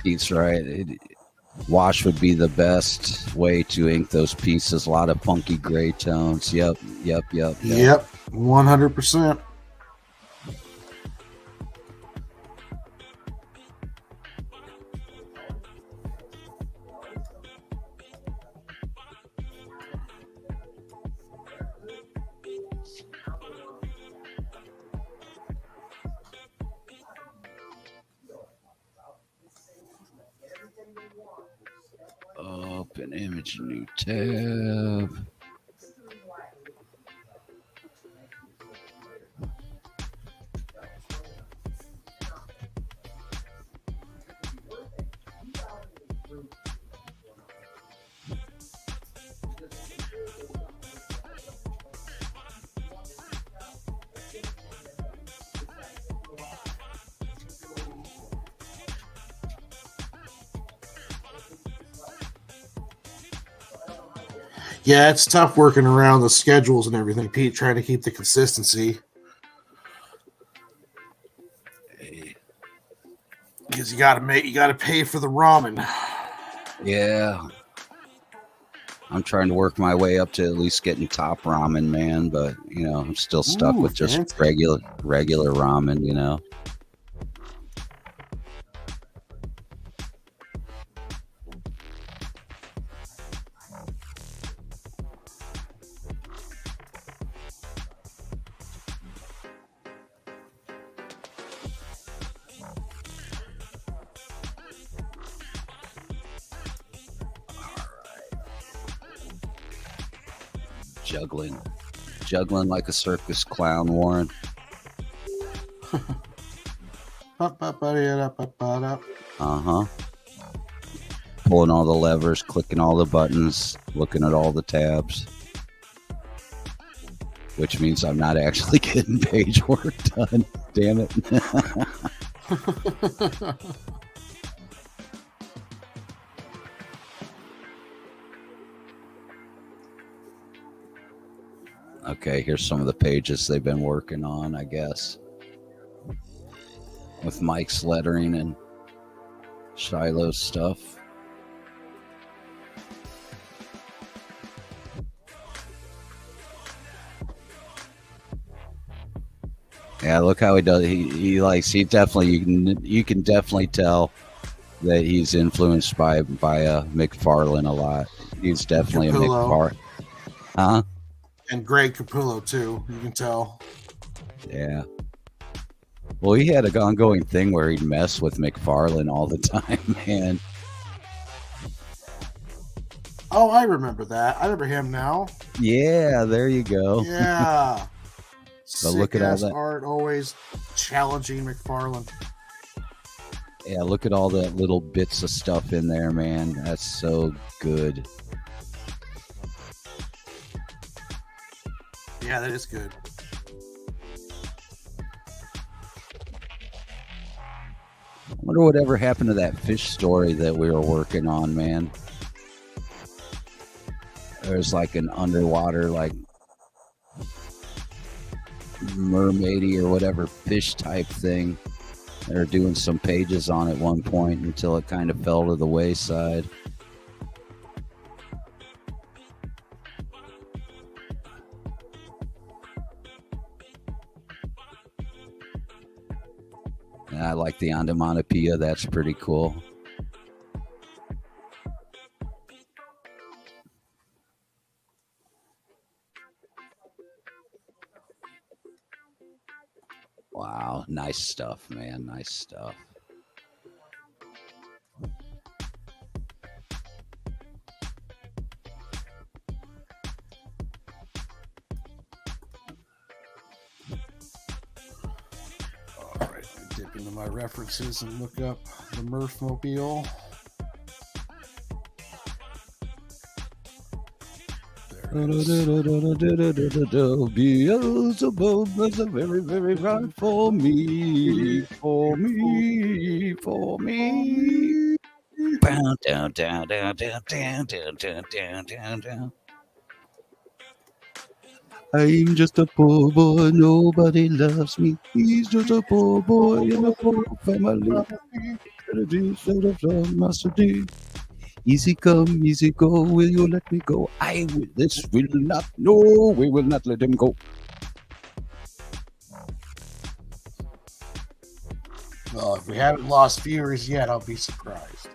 Pete's right. Wash would be the best way to ink those pieces. A lot of funky gray tones. Yep. 100%. Open image, new tab. Yeah, it's tough working around the schedules and everything, Pete, trying to keep the consistency. Because you gotta pay for the ramen. Yeah. I'm trying to work my way up to at least getting top ramen, man, but you know, I'm still stuck Ooh, with just fancy. regular ramen, you know. Juggling like a circus clown, Warren. Uh-huh. Pulling all the levers, clicking all the buttons, looking at all the tabs. Which means I'm not actually getting page work done. Damn it. Okay, here's some of the pages they've been working on, I guess. With Mike's lettering and Shiloh's stuff. Yeah, look how he does. He definitely, you can definitely tell that he's influenced by McFarlane a lot. He's definitely a Capullo. McFarlane. Huh? And Greg Capullo, too. You can tell. Yeah. Well, he had an ongoing thing where he'd mess with McFarlane all the time, man. Oh, I remember that. I remember him now. Yeah, there you go. Yeah. But look at all Sick-ass that. art, always challenging McFarlane. Yeah, look at all the little bits of stuff in there, man. That's so good. Yeah, that is good. I wonder whatever happened to that fish story that we were working on, man. There's like an underwater, like mermaidy or whatever fish type thing. They were doing some pages on at one point until it kind of fell to the wayside. And I like the Onomatopoeia. That's pretty cool. Wow, nice stuff, man. Nice stuff. All right, let me dip into my references and look up the Murphmobile. There it is. Beelzebub was a very, very right for me, for me, for me. Down, down, down, down, down, down, down, down, down, down, down. I'm just a poor boy, nobody loves me. He's just a poor boy in a poor family. Master D. Easy come, easy go. Will you let me go? I will. This will not. No, we will not let him go. Well, if we haven't lost viewers yet, I'll be surprised.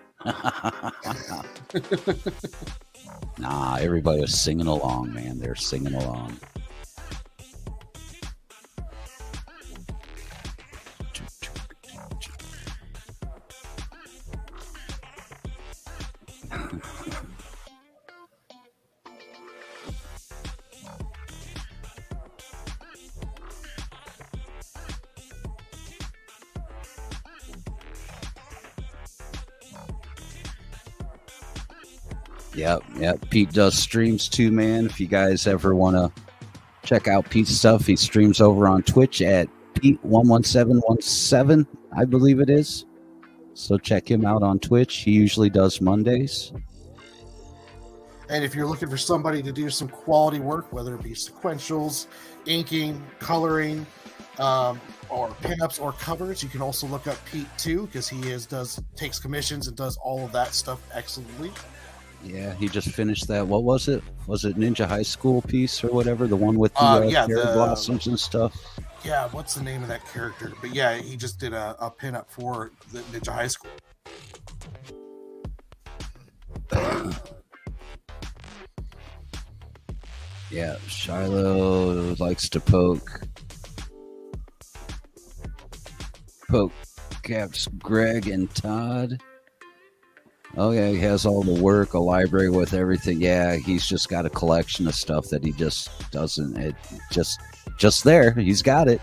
Nah, everybody was singing along, man. They're singing along. Yep. Pete does streams too, man. If you guys ever want to check out Pete's stuff, he streams over on Twitch at Pete11717, I believe it is. So check him out on Twitch. He usually does Mondays. And if you're looking for somebody to do some quality work, whether it be sequentials, inking, coloring, or pinups or covers, you can also look up Pete too, because he takes commissions and does all of that stuff excellently. Yeah, he just finished that. What was it? Was it Ninja High School piece or whatever? The one with the cherry blossoms and stuff? Yeah, what's the name of that character? But yeah, he just did a pinup for the Ninja High School. Yeah, Shiloh likes to poke Caps Greg and Todd. Oh yeah, he has all the work, a library with everything. Yeah, he's just got a collection of stuff that he just doesn't. It just there. He's got it.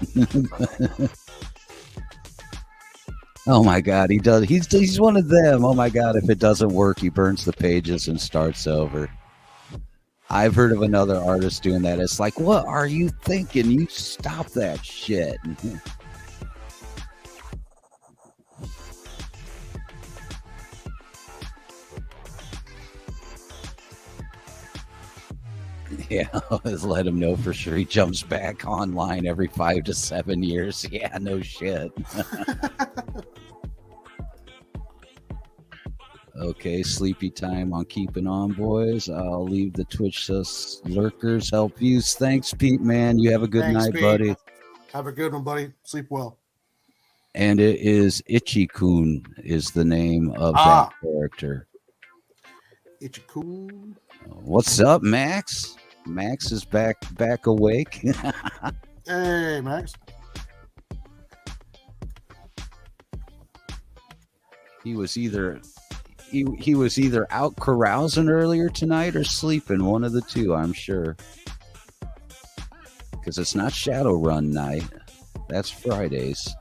Oh my God, he does. He's one of them. Oh my God, if it doesn't work, he burns the pages and starts over. I've heard of another artist doing that. It's like, what are you thinking? You stop that shit. Yeah, let's let him know for sure. He jumps back online every 5 to 7 years. Yeah, no shit. Okay, sleepy time on keeping on, boys. I'll leave the Twitch lurkers help views. Thanks, Pete, man. You have a good night, Pete. buddy. Have a good one, buddy. Sleep well. And it is Ichi-kun is the name of that character. Ichi-kun. What's up, Max? Max is back awake. Hey, Max. He was either out carousing earlier tonight or sleeping, one of the two, I'm sure. Because it's not Shadowrun night. That's Fridays.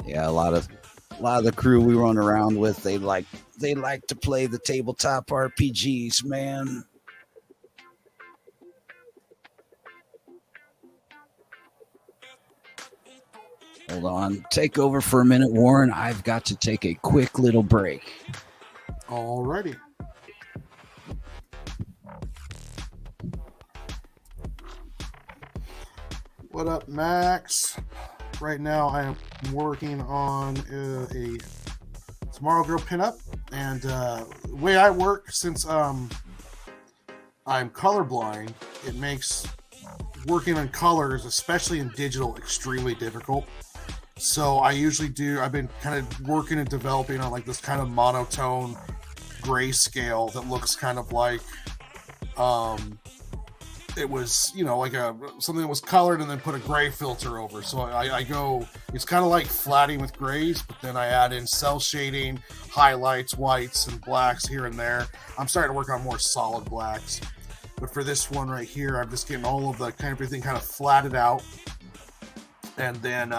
Yeah, a lot of the crew we run around with, they like to play the tabletop RPGs, man. Hold on. Take over for a minute, Warren. I've got to take a quick little break. Alrighty. What up, Max? Right now, I am working on a Tomorrow Girl pinup, and the way I work, since I'm colorblind, it makes working on colors, especially in digital, extremely difficult. So I've been kind of working and developing on like this kind of monotone grayscale that looks kind of like it was, like something that was colored and then put a gray filter over. So it's kind of like flatting with grays, but then I add in cell shading, highlights, whites, and blacks here and there. I'm starting to work on more solid blacks. But for this one right here, I'm just getting all of the kind of everything kind of flatted out. And then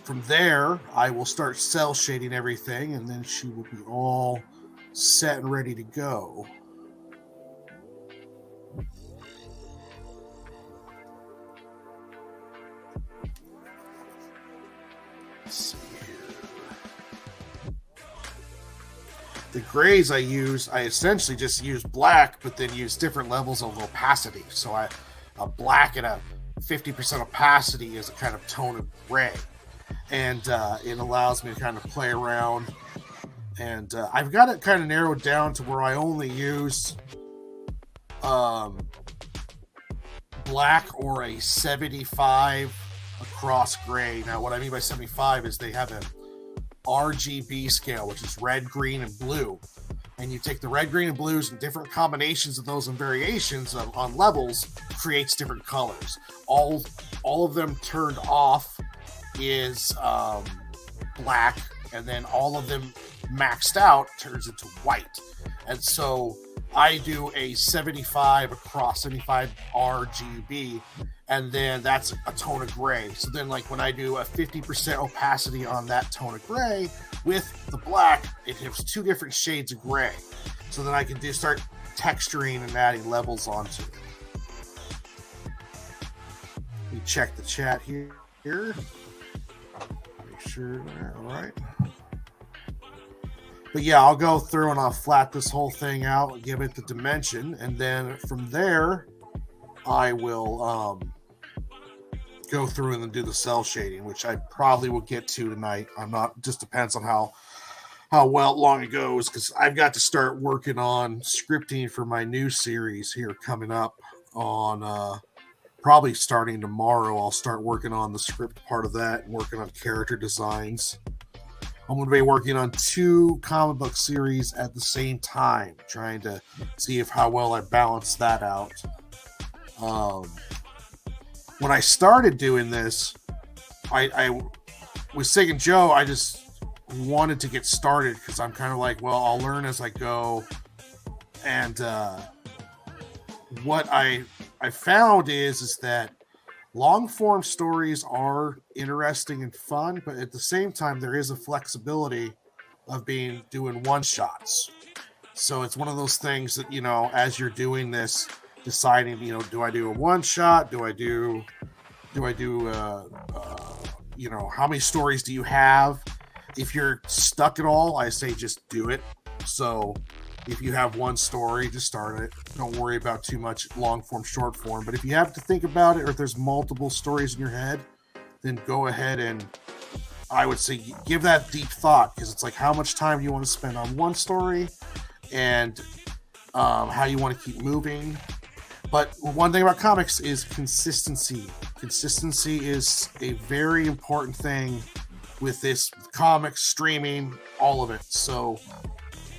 from there, I will start cell shading everything, and then she will be all set and ready to go. Let's see here. The grays I essentially just use black, but then use different levels of opacity. So a black at a 50% opacity is a kind of tone of gray. And it allows me to kind of play around. And I've got it kind of narrowed down to where I only use black or a 75 across gray. Now, what I mean by 75 is they have an RGB scale, which is red, green, and blue. And you take the red, green, and blues and different combinations of those and variations on levels creates different colors. All of them turned off is black, and then all of them maxed out turns into white. And so I do a 75 across 75 RGB, and then that's a tone of gray. So then, like when I do a 50% opacity on that tone of gray with the black, it has two different shades of gray. So then I can start texturing and adding levels onto it. Let me check the chat here. Make sure, all right. But yeah, I'll go through and I'll flat this whole thing out, give it the dimension, and then from there, I will go through and then do the cell shading, which I probably will get to tonight. I'm not, just depends on how long it goes, because I've got to start working on scripting for my new series here coming up on probably starting tomorrow. I'll start working on the script part of that and working on character designs. I'm going to be working on 2 comic book series at the same time, trying to see how well I balance that out. When I started doing this, I was saying, Joe, I just wanted to get started because I'm kind of like, well, I'll learn as I go. And what I found is that long form stories are interesting and fun, but at the same time, there is a flexibility of doing one shots. So it's one of those things that, you know, as you're doing this, deciding, you know, do I do a one shot? Do I do, you know, how many stories do you have? If you're stuck at all, I say just do it. So if you have one story, just start it. Don't worry about too much long form, short form. But if you have to think about it, or if there's multiple stories in your head, then go ahead and I would say give that deep thought, because it's like, how much time do you want to spend on one story, and how you want to keep moving. But one thing about comics is consistency. Consistency is a very important thing with this comics, streaming, all of it. So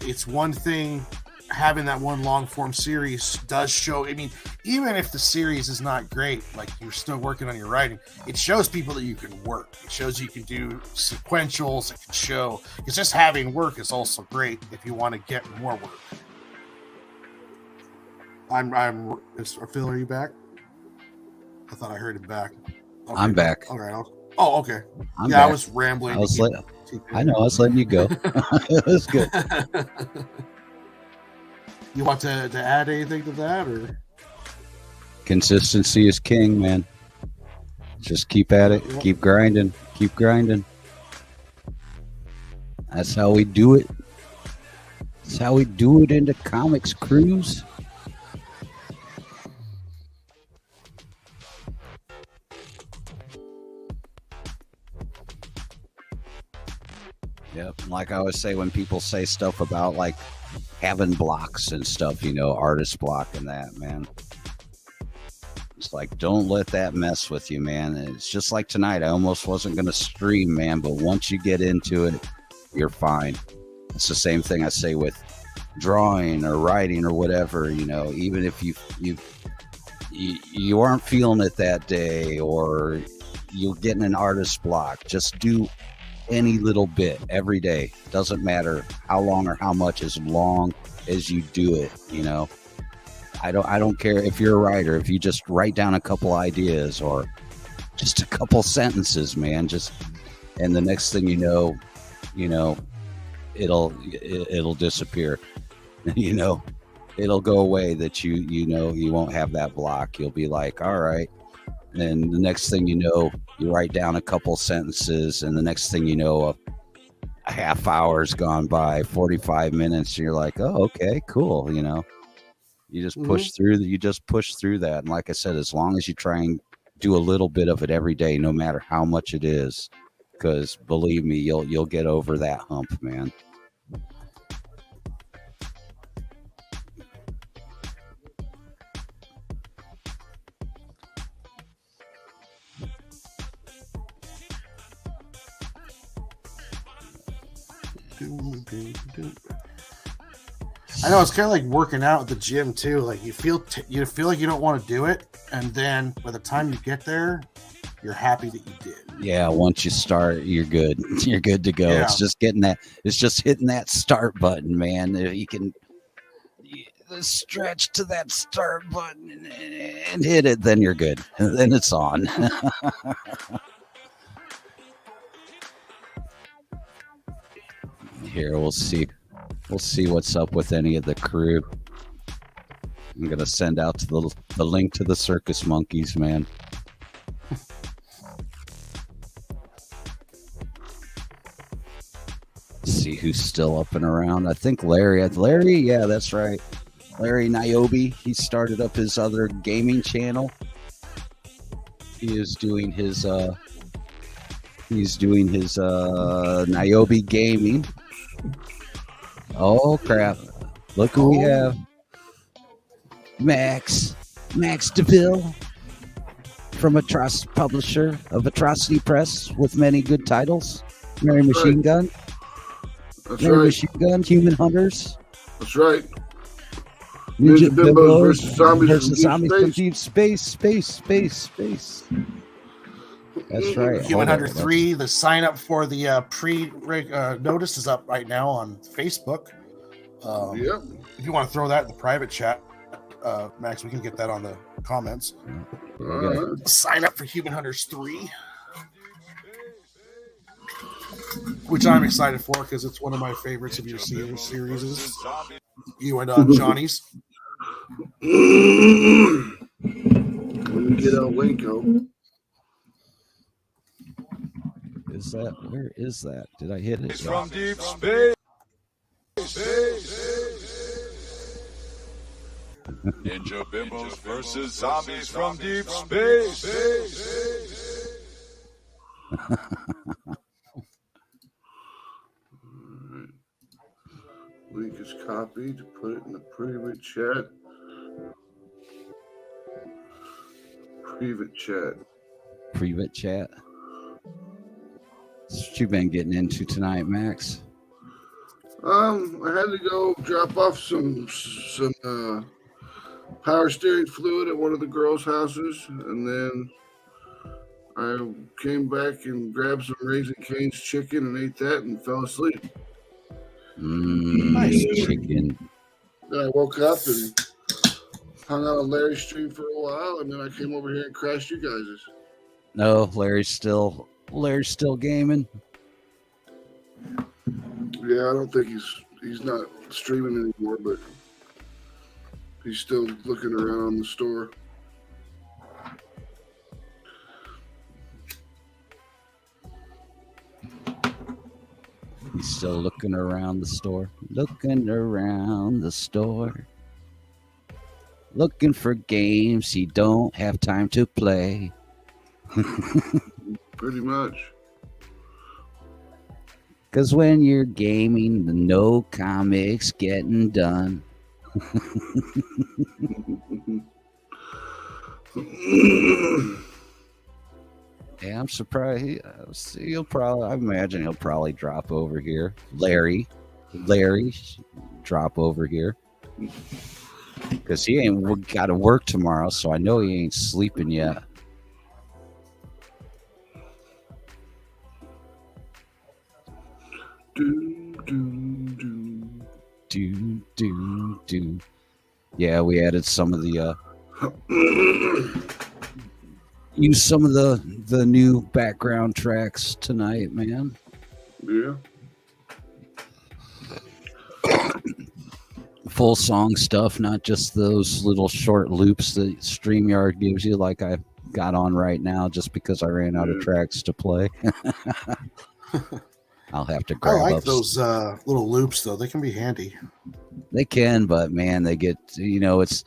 it's one thing having that one long form series does show. I mean, even if the series is not great, like you're still working on your writing, it shows people that you can work. It shows you can do sequentials. It can show, because just having work is also great if you want to get more work. Phil, are you back? I thought I heard him back. Okay. I'm back. All right. Okay. I'm back. I was rambling. I know. I was letting you go. It was good. You want to add anything to that, or? Consistency is king, man. Just keep at it. Keep grinding. Keep grinding. That's how we do it. That's how we do it into Comics Cruise. Yep. Like I always say, when people say stuff about like having blocks and stuff, you know, artist block and that, man. It's like, don't let that mess with you, man. It's just like tonight. I almost wasn't going to stream, man, but once you get into it, you're fine. It's the same thing I say with drawing or writing or whatever, you know, even if you aren't feeling it that day, or you're getting an artist block, just do any little bit every day. Doesn't matter how long or how much, as long as you do it, you know. I don't care if you're a writer, if you just write down a couple ideas or just a couple sentences, man, and the next thing you know, it'll disappear. You know, it'll go away, that you know, you won't have that block. You'll be like, all right. And the next thing you know, you write down a couple sentences, and the next thing you know, a half hour's gone by, 45 minutes, and you're like, oh, okay, cool. You know, you just push through. You just push through that. And like I said, as long as you try and do a little bit of it every day, no matter how much it is, because believe me, you'll get over that hump, man. I know, it's kind of like working out at the gym too. Like you feel like you don't want to do it, and then by the time you get there, you're happy that you did. Yeah, once you start, you're good. You're good to go. Yeah. It's just hitting that start button, man. You can. the stretch to that start button and hit it, then you're good. And then it's on. Here, we'll see. We'll see what's up with any of the crew. I'm gonna send out to the link to the circus monkeys, man. See who's still up and around. I think Larry, yeah, that's right. Larry Niobe, he started up his other gaming channel. He is doing his Niobe Gaming. Oh crap. Look who we have. Max DeVille from publisher of Atrocity Press with many good titles. Mary Machine Gun. That's Mary right. Machine Gun, Human Hunters. That's right. Ninja Bimbos versus zombies from deep space. That's right. Human Hold Hunter on. 3, the sign up for the notice is up right now on Facebook. Yep. If you want to throw that in the private chat, Max, we can get that on the comments. All right. Sign up for Human Hunters 3, which I'm excited for because it's one of my favorites of your series. You and Johnny's. Let me get out Winko. Is that where is that? Did I hit it? It's from deep space. Ninja Bimbos versus zombies from deep space. Link is copied. Put it in the private chat. Private chat. Private chat. That's what you've been getting into tonight, Max. I had to go drop off some power steering fluid at one of the girls' houses, and then I came back and grabbed some Raising Cane's chicken and ate that and fell asleep. Nice. Chicken. Then I woke up and hung out on Larry's stream for a while, and then I came over here and crashed you guys'. No, Larry's still gaming. Yeah, I don't think he's not streaming anymore, but he's still looking around the store. He's still looking around the store. Looking around the store. Looking for games he don't have time to play. Pretty much. Cause when you're gaming, no comics getting done. Yeah, I'm surprised. I imagine he'll probably drop over here. Larry, drop over here. Cause he ain't got to work tomorrow, so I know he ain't sleeping yet. Do. Yeah, we added some of the use some of the new background tracks tonight, man. Yeah. Full song stuff, not just those little short loops that StreamYard gives you, like I got on right now, just because I ran out of tracks to play. I'll have to I grab like up those little loops, though. They can be handy. They can, but man, they get, it's,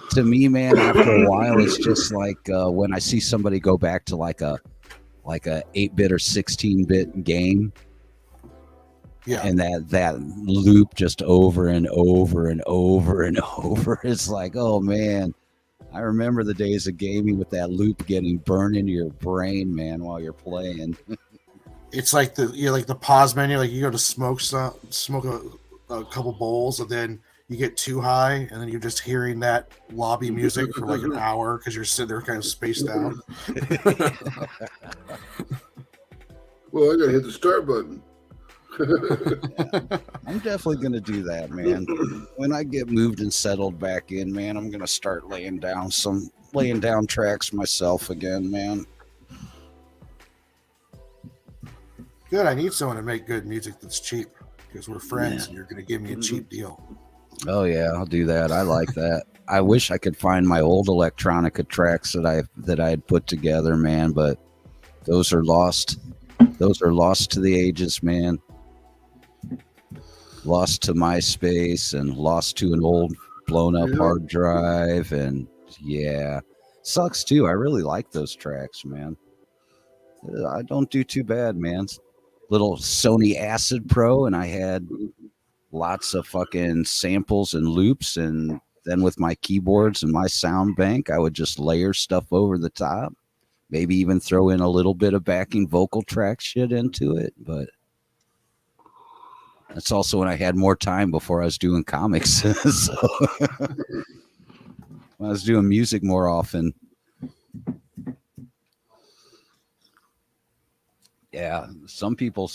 to me, man, after a while, it's just like when I see somebody go back to like a 8-bit or 16-bit game, Yeah. and that loop just over and over and over and over. It's like, oh man, I remember the days of gaming with that loop getting burned into your brain, man, while you're playing. It's like the pause menu. Like you go to smoke a couple bowls, and then you get too high, and then you're just hearing that lobby music for like an hour because you're sitting there kind of spaced out. Well, I gotta hit the start button. I'm definitely gonna do that, man. When I get moved and settled back in, man, I'm gonna start laying down tracks myself again, man. Good. I need someone to make good music that's cheap because we're friends Yeah. and you're going to give me a cheap deal. Oh yeah, I'll do that. I like that. I wish I could find my old electronica tracks that I had put together, man, but those are lost. Those are lost to the ages, man. Lost to MySpace and lost to an old blown up Yeah. hard drive, and yeah, sucks too. I really like those tracks, man. I don't do too bad, man. Little Sony Acid Pro, and I had lots of fucking samples and loops, and then with my keyboards and my sound bank, I would just layer stuff over the top. Maybe even throw in a little bit of backing vocal track shit into it, but that's also when I had more time before I was doing comics. So when I was doing music more often. Yeah, some people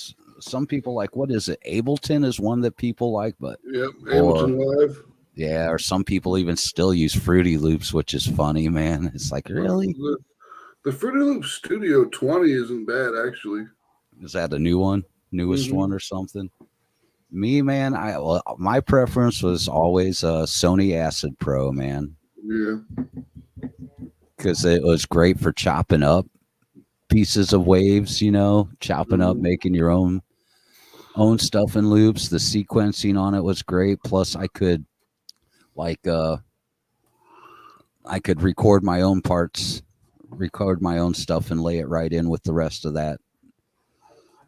like, what is it? Ableton is one that people like, but Yep, Ableton Live. yeah, or some people even still use Fruity Loops, which is funny, man. It's like, really? The Fruity Loop Studio 20 isn't bad, actually. Is that a new one? Newest Mhm. one or something? Me, man, my preference was always Sony Acid Pro, man, Yeah. because it was great for chopping up pieces of waves, you know, chopping up, Mhm. making your own stuff in loops. The sequencing on it was great. Plus, I could record my own parts, record my own stuff, and lay it right in with the rest of that.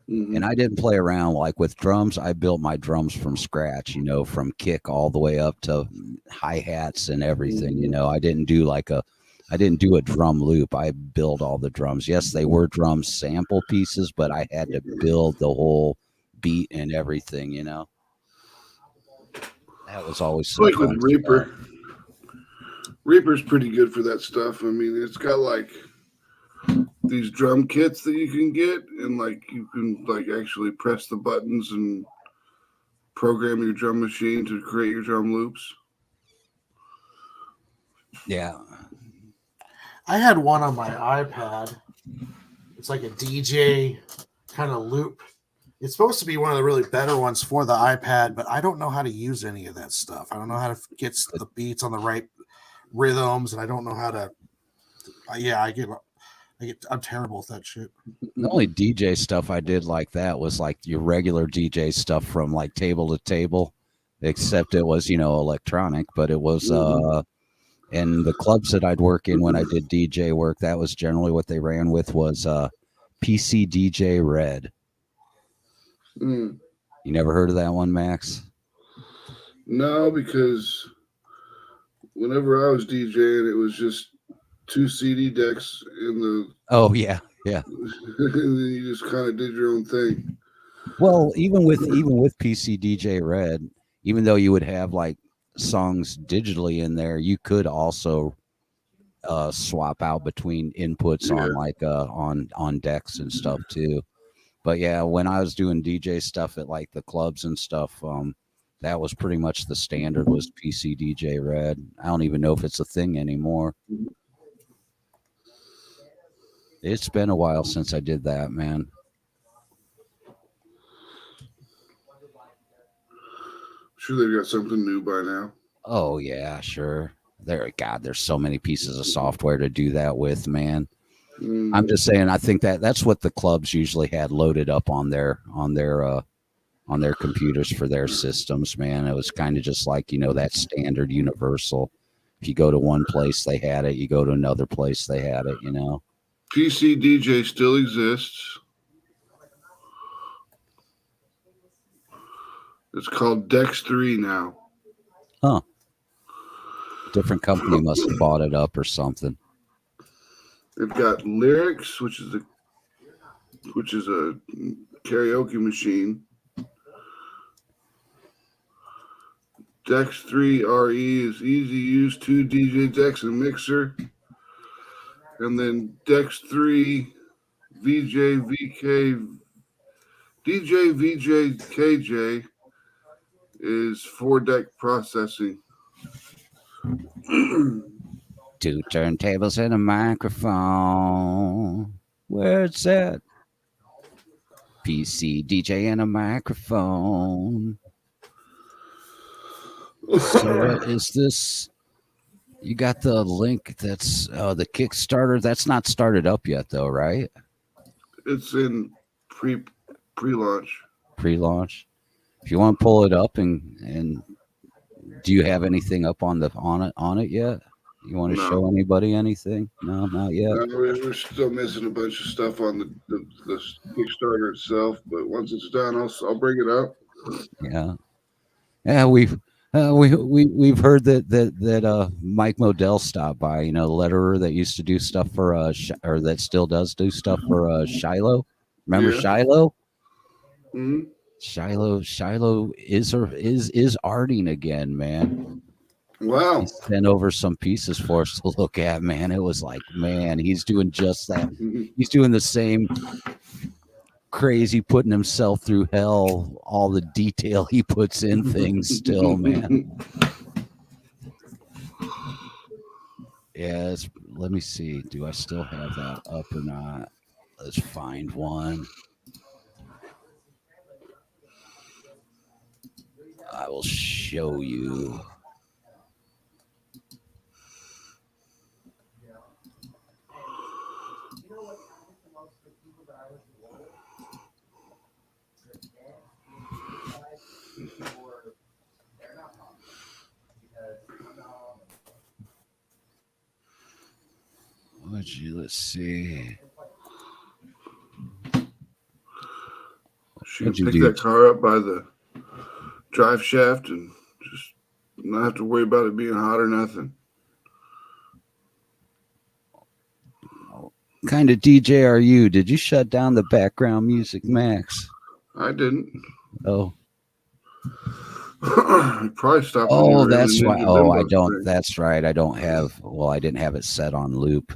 Mhm. And I didn't play around like with drums. I built my drums from scratch, you know, from kick all the way up to hi-hats and everything. You know, I didn't do a drum loop. I built all the drums. Yes, they were drum sample pieces, but I had to build the whole beat and everything, you know. That was always It's some like with fun Reaper. stuff. Reaper's pretty good for that stuff. I mean, it's got like these drum kits that you can get, and like you can like actually press the buttons and program your drum machine to create your drum loops. Yeah. I had one on my iPad. It's like a DJ kind of loop. It's supposed to be one of the really better ones for the iPad, but I don't know how to use any of that stuff. I don't know how to get the beats on the right rhythms, and I don't know how to. I'm terrible with that shit. The only DJ stuff I did like that was like your regular DJ stuff from like Table to Table, except it was, you know, electronic, but it was and the clubs that I'd work in when I did DJ work, that was generally what they ran with was PC DJ Red. Mm. You never heard of that one, Max? No, because whenever I was DJing, it was just 2 CD decks in the. Oh yeah, yeah. And then you just kind of did your own thing. Well, even with PC DJ Red, even though you would have like songs digitally in there, you could also swap out between inputs on like on decks and stuff too. But yeah, when I was doing DJ stuff at like the clubs and stuff, that was pretty much the standard was PC DJ Red. I don't even know if it's a thing anymore. It's been a while since I did that, man. Sure, they've got something new by now. Oh yeah, sure. There's so many pieces of software to do that with, man. I'm just saying, I think that's what the clubs usually had loaded up on their computers for their systems, man. It was kind of just like, you know, that standard universal. If you go to one place, they had it. You go to another place, they had it, you know. PC DJ still exists. It's called Dex 3 now. Huh. Different company must have bought it up or something. They've got Lyrics, which is a karaoke machine. Dex 3 RE is easy use 2 DJ decks and mixer. And then Dex 3 VJ VK DJ VJ KJ is 4-deck processing. 2 turntables and a microphone. Where's that? PC DJ and a microphone. So what is this? You got the link that's the Kickstarter. That's not started up yet though, right? It's in pre-launch. Pre-launch. If you want to pull it up and do you have anything up on it yet? You want to No. show anybody anything? No, not yet. We're still missing a bunch of stuff on the Kickstarter itself, but once it's done, I'll bring it up. Yeah. We've heard that Mike Modell stopped by. You know, the letterer that used to do stuff for or that still does do stuff for Shiloh. Remember Yeah. Shiloh? Mhm. Shiloh is arting again, man. Wow. He sent over some pieces for us to look at, man. It was like, man, he's doing just that. He's doing the same crazy, putting himself through hell, all the detail he puts in things still, man. Yeah, let me see. Do I still have that up or not? Let's find one. I will show you. Let's see. She can What'd you pick do? that car up by the drive shaft and just not have to worry about it being hot or nothing. What kind of DJ are you? Did you shut down the background music, Max? I didn't. Oh. I probably stopped. when you Oh, were in the that's why. Ninja Oh, I Bimbo don't. thing. That's right. I don't have. Well, I didn't have it set on loop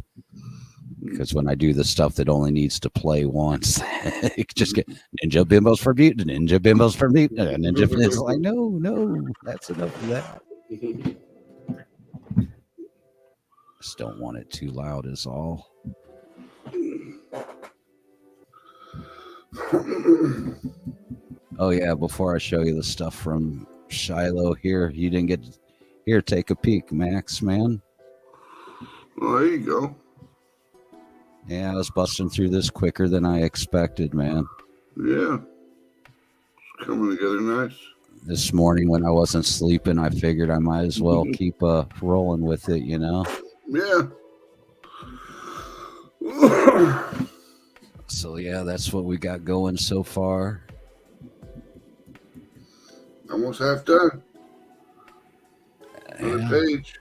because when I do the stuff that only needs to play once, it just get Ninja Bimbos for Mutant, Ninja Bimbos for Mutant, Ninja. It's like no, that's enough of that. Just don't want it too loud. Is all. Oh yeah. Before I show you the stuff from Shiloh here, you didn't get. Here, take a peek, Max, man. Well, there you go. Yeah, I was busting through this quicker than I expected, man. Yeah. It's coming together nice. This morning when I wasn't sleeping, I figured I might as well keep rolling with it, you know? Yeah. So, yeah, that's what we got going so far. Almost half done. Another Yeah, page.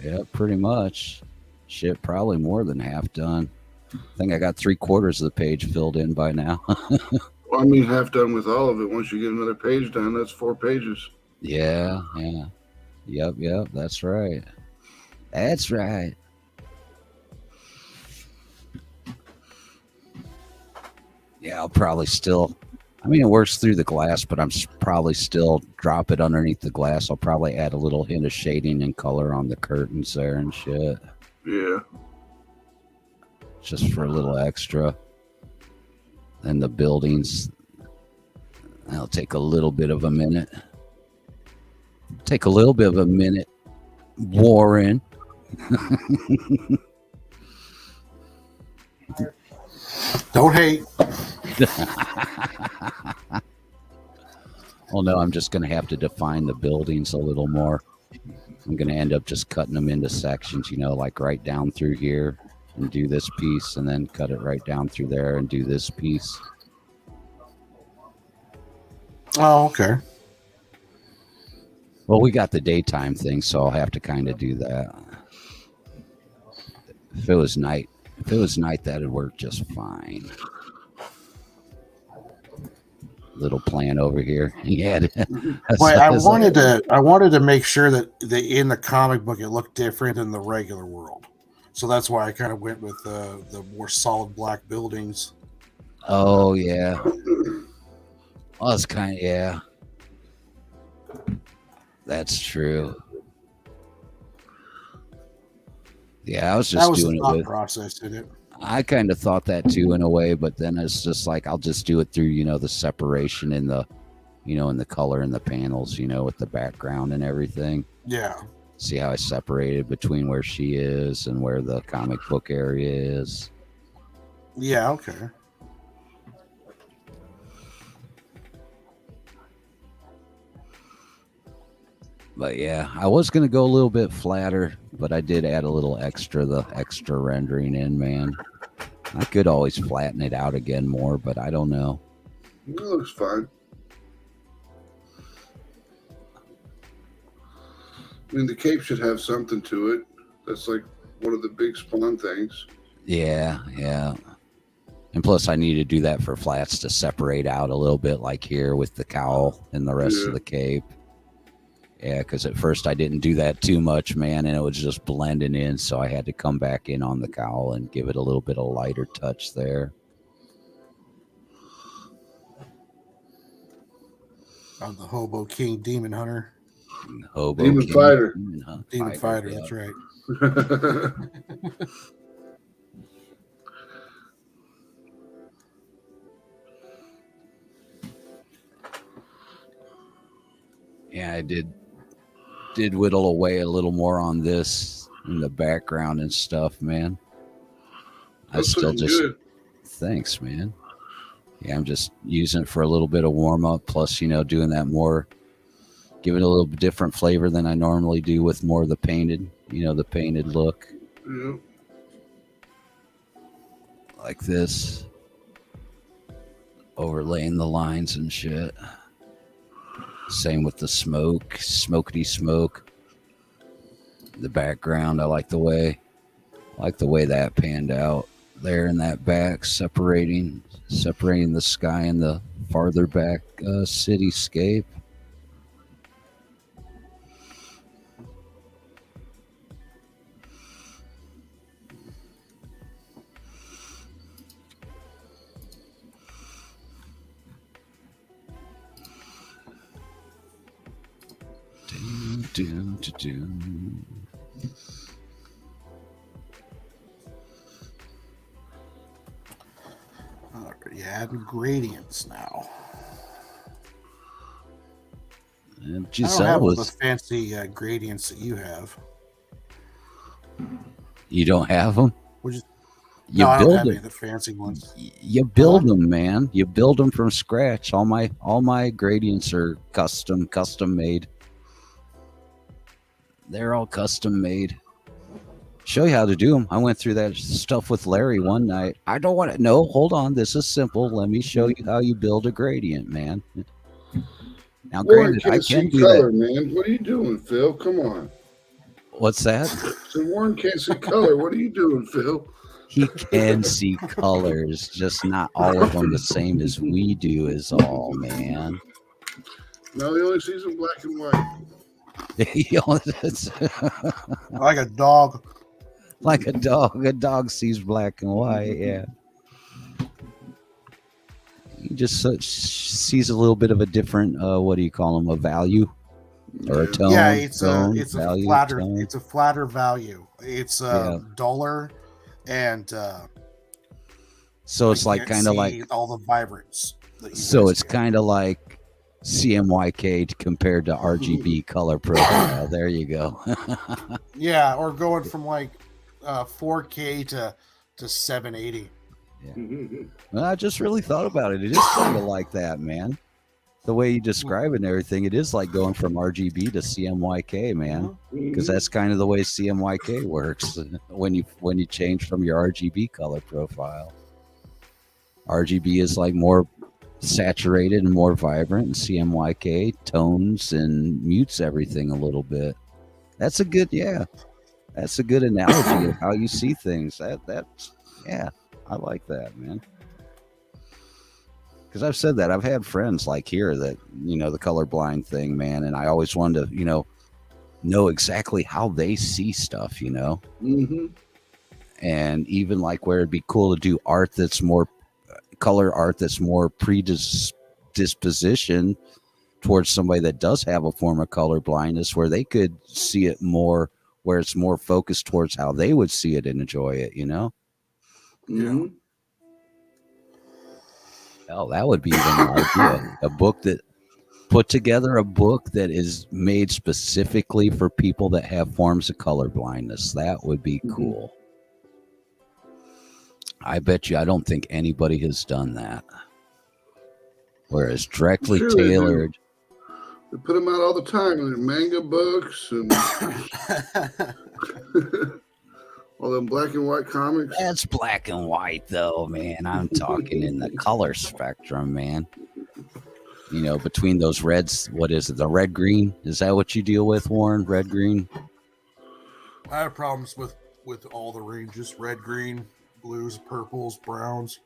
yeah, pretty much. Shit, probably more than half done. I think I got 3/4 of the page filled in by now. Well, I mean, half done with all of it. Once you get another page done, that's 4 pages. Yeah. Yep, that's right. That's right. Yeah, I'll probably still. I mean, it works through the glass, but I'm probably still drop it underneath the glass. I'll probably add a little hint of shading and color on the curtains there and shit, Yeah. just for a little extra. And the buildings, that'll take a little bit of a minute. Warren. Don't hate. Well, no, I'm just going to have to define the buildings a little more. I'm going to end up just cutting them into sections, you know, like right down through here and do this piece and then cut it right down through there and do this piece. Oh, okay. Well, we got the daytime thing, so I'll have to kind of do that. If it was night, that'd work just fine. Little plan over here. Yeah. Well, I wanted to make sure that in the comic book it looked different than the regular world, so that's why I kind of went with the more solid black buildings. Oh yeah. Oh, it's kind of, yeah. That's true. Yeah, I was That just was doing the it thought with. process in it. I kind of thought that too in a way, but then it's just like I'll just do it through, the separation in the, in the color and the panels, with the background and everything. Yeah. See how I separated between where she is and where the comic book area is. Yeah. Okay. But yeah, I was going to go a little bit flatter, but I did add a little the extra rendering in, man. I could always flatten it out again more, but I don't know. It looks fine. I mean, the cape should have something to it. That's like one of the big Spawn things. Yeah, yeah. And plus, I need to do that for flats to separate out a little bit, like here with the cowl and the rest of the cape. Yeah, because at first I didn't do that too much, man, and it was just blending in, so I had to come back in on the cowl and give it a little bit of lighter touch there. I'm the Hobo King Demon Hunter. Hobo Demon King, Fighter. Demon Fighter, yeah. that's right. Yeah, I did whittle away a little more on this in the background and stuff, man. I That's still looking just good. thanks, man. Yeah, I'm just using it for a little bit of warm up, plus doing that more, give it a little different flavor than I normally do with more of the painted, the painted look Yeah. like this, overlaying the lines and shit. Same with the smokety smoke. The background, I like the way that panned out there in that back, separating the sky and the farther back cityscape. Already adding gradients now. And I don't Giselle have all the was. fancy gradients that you have. You don't have them. Which is, You no, I don't build have any it. of the fancy ones. You build them, man. You build them from scratch. All my gradients are custom made. They're all custom made. Show you how to do them. I went through that stuff with Larry one night. I don't want to. No, hold on. This is simple. Let me show you how you build a gradient, man. Now, Warren granted, I can't can see do color, that. man. What are you doing, Phil? Come on. What's that? So Warren can't see color. What are you doing, Phil? He can see colors, just not all of them the same as we do. Is all, man. No, he only sees in black and white. Like a dog. Like a dog. A dog sees black and white. Yeah. He just sees a little bit of a different. What do you call them? A value or a tone? Yeah, it's tone, a value, flatter. tone. It's a flatter value. It's duller, and So it's you like can't kind of see like. all the vibrance. that you So guys it's get. kind of like CMYK compared to RGB color profile. There you go. Yeah, or going from like 4K to 780. Well, I just really thought about it. It is kind of like that, man. The way you describe it and everything, it is like going from RGB to CMYK, man. Because that's kind of the way CMYK works when you change from your RGB color profile. RGB is like more saturated and more vibrant, and CMYK tones and mutes everything a little bit. That's a good analogy of how you see things. That's I like that, man. Because I've said that. I've had friends like here that, the colorblind thing, man, and I always wanted to, know exactly how they see stuff, Mm-hmm. and even like where it'd be cool to do art that's more color art that's more disposition towards somebody that does have a form of color blindness, where they could see it more, where it's more focused towards how they would see it and enjoy it, you know? Mhm. Oh, that would be even an idea. A book that put together a book that is made specifically for people that have forms of color blindness. That would be cool. I bet you, I don't think anybody has done that. Whereas directly Sure they do. tailored. They put them out all the time in their manga books and all them black and white comics. That's black and white, though, man. I'm talking in the color spectrum, man. You know, between those reds, what is it? The red green? Is that what you deal with, Warren? Red green? I have problems with all the ranges: red, green, blues, purples, browns.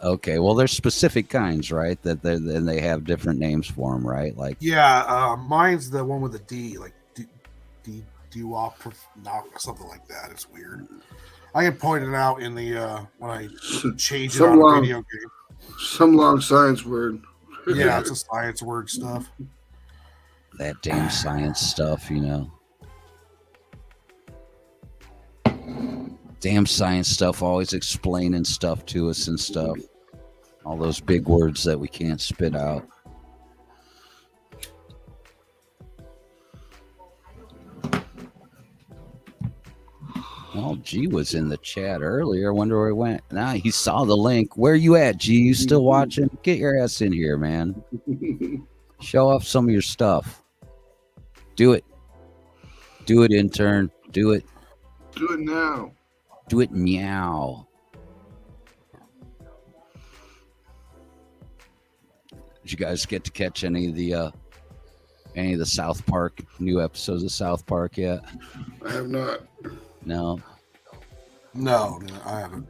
Okay, well, there's specific kinds, right? That they have different names for them, right? Like, Yeah, mine's the one with the D, like D-Wop, something like that. It's weird. I can point it out in the when I change it on a video game. Some long science word. Yeah, it's a science word stuff. that damn science stuff, you know. Damn science stuff, always explaining stuff to us and stuff. All those big words that we can't spit out. Well, G was in the chat earlier. I wonder where he went. Nah, he saw the link. Where you at, G? You still watching? Get your ass in here, man. Show off some of your stuff. Do it. Do it, intern. Do it. Do it now. Do it, meow. Did you guys get to catch any of the South Park new episodes of South Park yet? I have not. No. No, I haven't.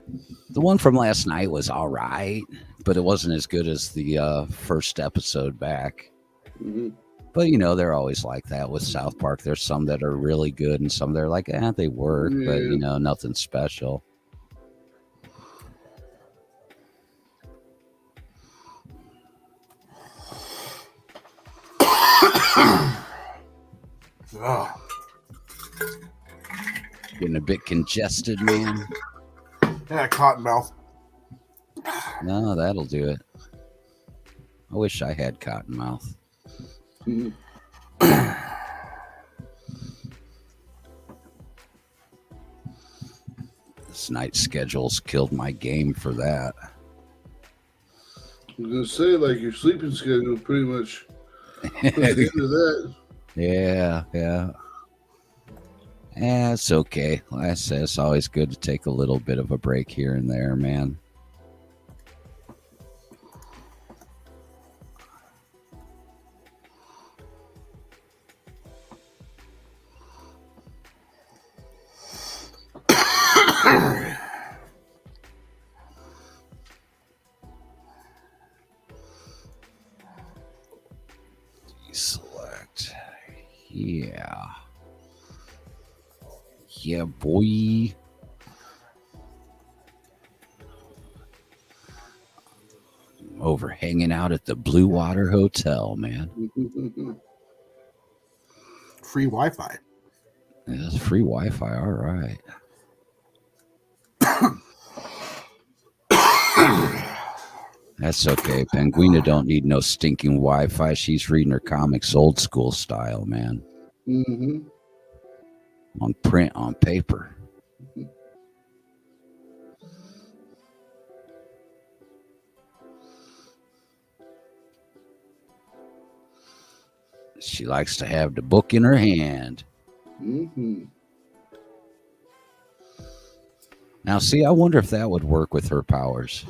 The one from last night was all right, but it wasn't as good as the first episode back. Mm-hmm. But, you know, they're always like that with South Park. There's some that are really good and some that are like, they work, but, you know, nothing special. Oh. Getting a bit congested, man. Yeah, cottonmouth. No, that'll do it. I wish I had cottonmouth. Mm-hmm. This night schedule's killed my game for that. I was gonna say, like, your sleeping schedule pretty much puts into that. Yeah. It's okay. Like I said, it's always good to take a little bit of a break here and there, man. Select. Yeah, boy. Over hanging out at the Blue Water Hotel, man. Free Wi-Fi. It's free Wi-Fi. All right. That's okay. Penguina don't need no stinking Wi-Fi. She's reading her comics old school style, man. Mm-hmm. On print, on paper. She likes to have the book in her hand. Mm-hmm. Now, see, I wonder if that would work with her powers.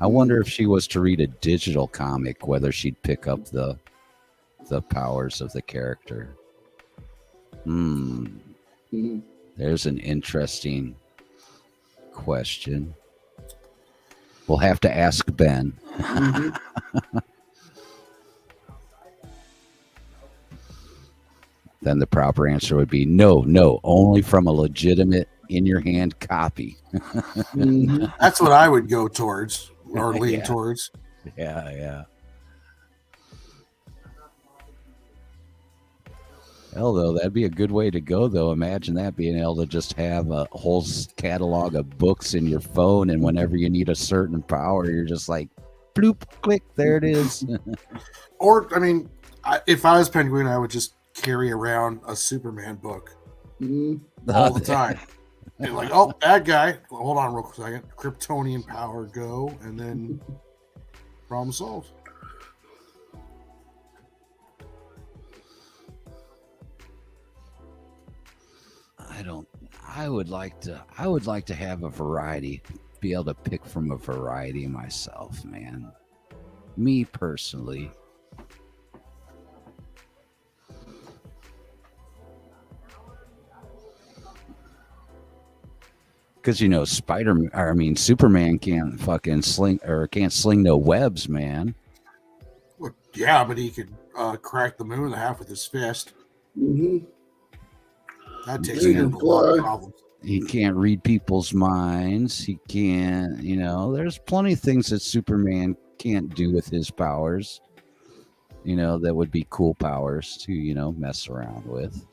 I wonder if she was to read a digital comic, whether she'd pick up the powers of the character. Mm-hmm. There's an interesting question. We'll have to ask Ben. Mm-hmm. Then the proper answer would be no, only from a legitimate in-your-hand copy. Mm-hmm. That's what I would go towards or lean Yeah. towards. Yeah. Hell, though, that'd be a good way to go, though. Imagine that, being able to just have a whole catalog of books in your phone, and whenever you need a certain power, you're just like, bloop, click, there it is. Or, I mean, if I was Penguin, I would just carry around a Superman book Mhm. all the time. And like, oh, bad guy. Well, hold on real second. Kryptonian power, go. And then problem solved. I would like to have a variety, be able to pick from a variety myself, man. Me personally. Because Superman can't fucking can't sling no webs, man. Well, yeah, but he could crack the moon in half with his fist. Mhm. That takes He care can of a lot of fly. problems. He can't read people's minds. He can't, there's plenty of things that Superman can't do with his powers. That would be cool powers to, mess around with.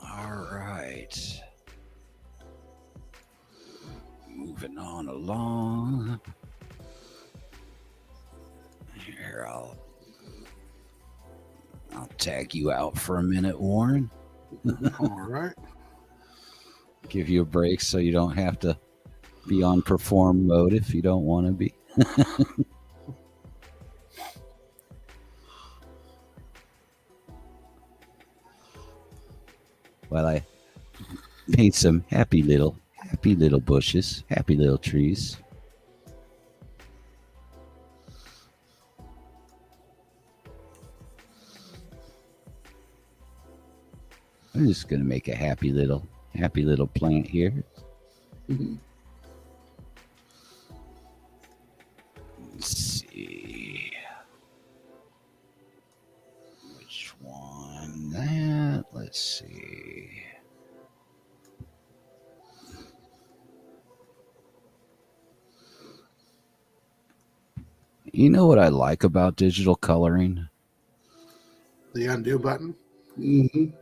All right. Moving on along. Here, I'll tag you out for a minute, Warren. All right. Give you a break so you don't have to be on perform mode if you don't want to be. Well, I paint some happy little bushes, happy little trees. I'm just gonna make a happy little plant here. Mhm. Let's see which one that. Let's see. You know what I like about digital coloring? The undo button. Mhm.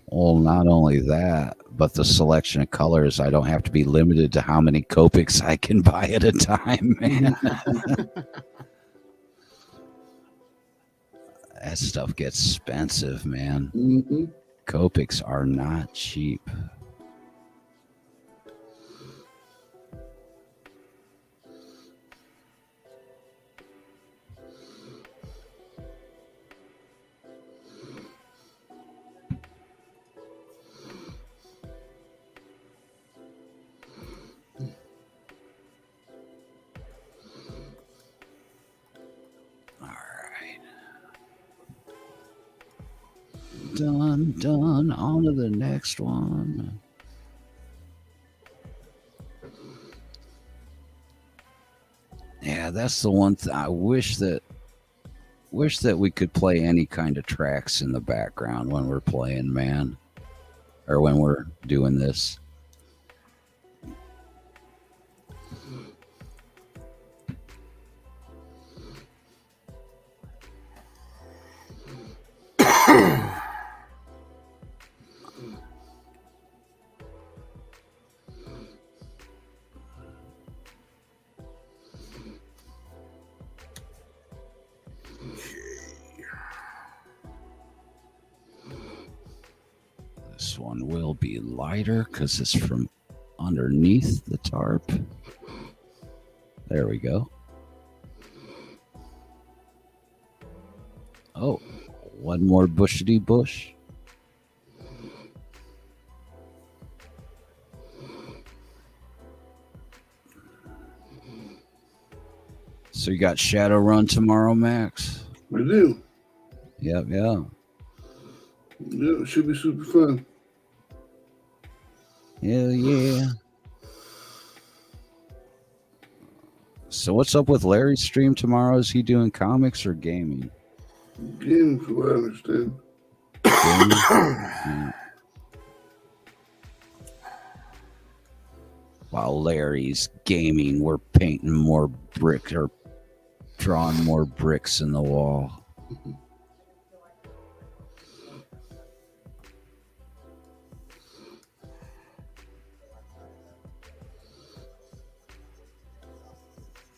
Well, not only that, but the selection of colors. I don't have to be limited to how many Copics I can buy at a time, man. That stuff gets expensive, man. Mhm. Copics are not cheap. Done. On to the next one. Yeah, that's the one I wish that we could play any kind of tracks in the background when we're playing, man, or when we're doing this. This one will be lighter because it's from underneath the tarp. There we go. Oh, one more bushity bush. So you got Shadowrun tomorrow, Max? I do. Yep. Yeah, it should be super fun. Hell yeah. So what's up with Larry's stream tomorrow? Is he doing comics or gaming? Again, from what I understand. Yeah. While Larry's gaming, we're painting more brick or drawing more bricks in the wall.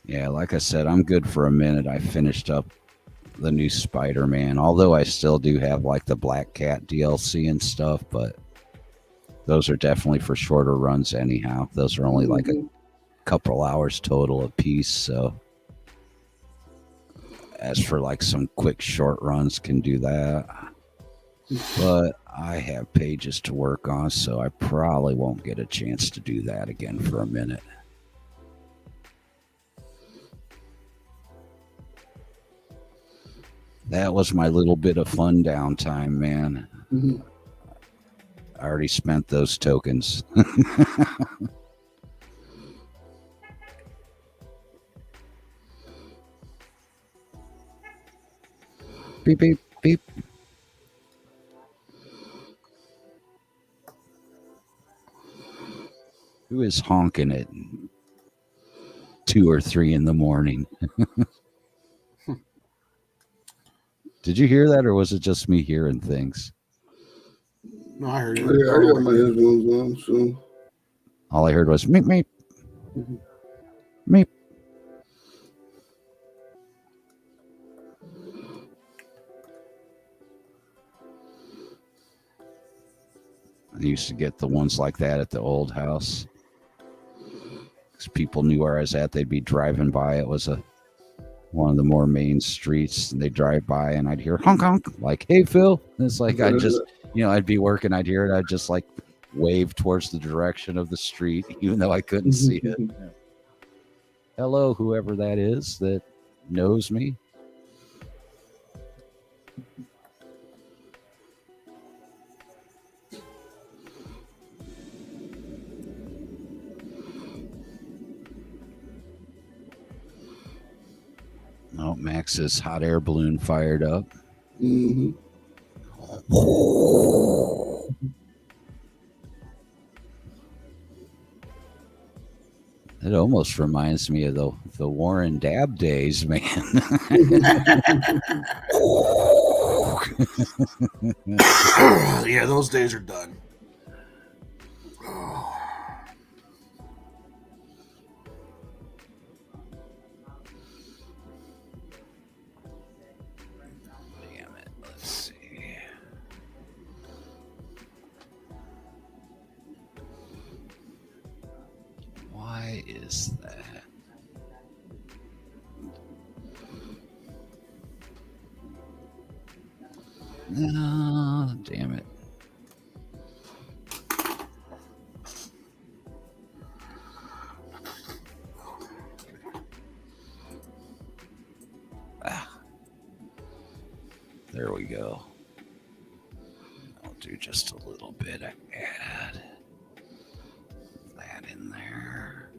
Yeah, like I said, I'm good for a minute. I finished up the new Spider-Man, although I still do have like the Black Cat DLC and stuff, but those are definitely for shorter runs anyhow. Those are only like a couple hours total a piece, so as for like some quick short runs, can do that. But I have pages to work on, so I probably won't get a chance to do that again for a minute. That was my little bit of fun downtime, man. I already spent those tokens. Beep, beep, beep. Who is honking at 2 or 3 in the morning? Did you hear that, or was it just me hearing things? No, I heard it. Yeah, I got my headphones on, so. All I heard was meep, meep. Meep. I used to get the ones like that at the old house. Because people knew where I was at. They'd be driving by. It was one of the more main streets. And they'd drive by and I'd hear honk, honk. Like, hey, Phil. And it's like, I'd just, I'd be working. I'd hear it. I'd just like wave towards the direction of the street, even though I couldn't see it. Hello, whoever that is that knows me. Oh, Max's hot air balloon fired up. Mm-hmm. It almost reminds me of the Warren Dab days, man. Yeah, those days are done. Damn it. Let's see. Why is that? No, damn it. There we go. I'll do just a little bit. Add that in there.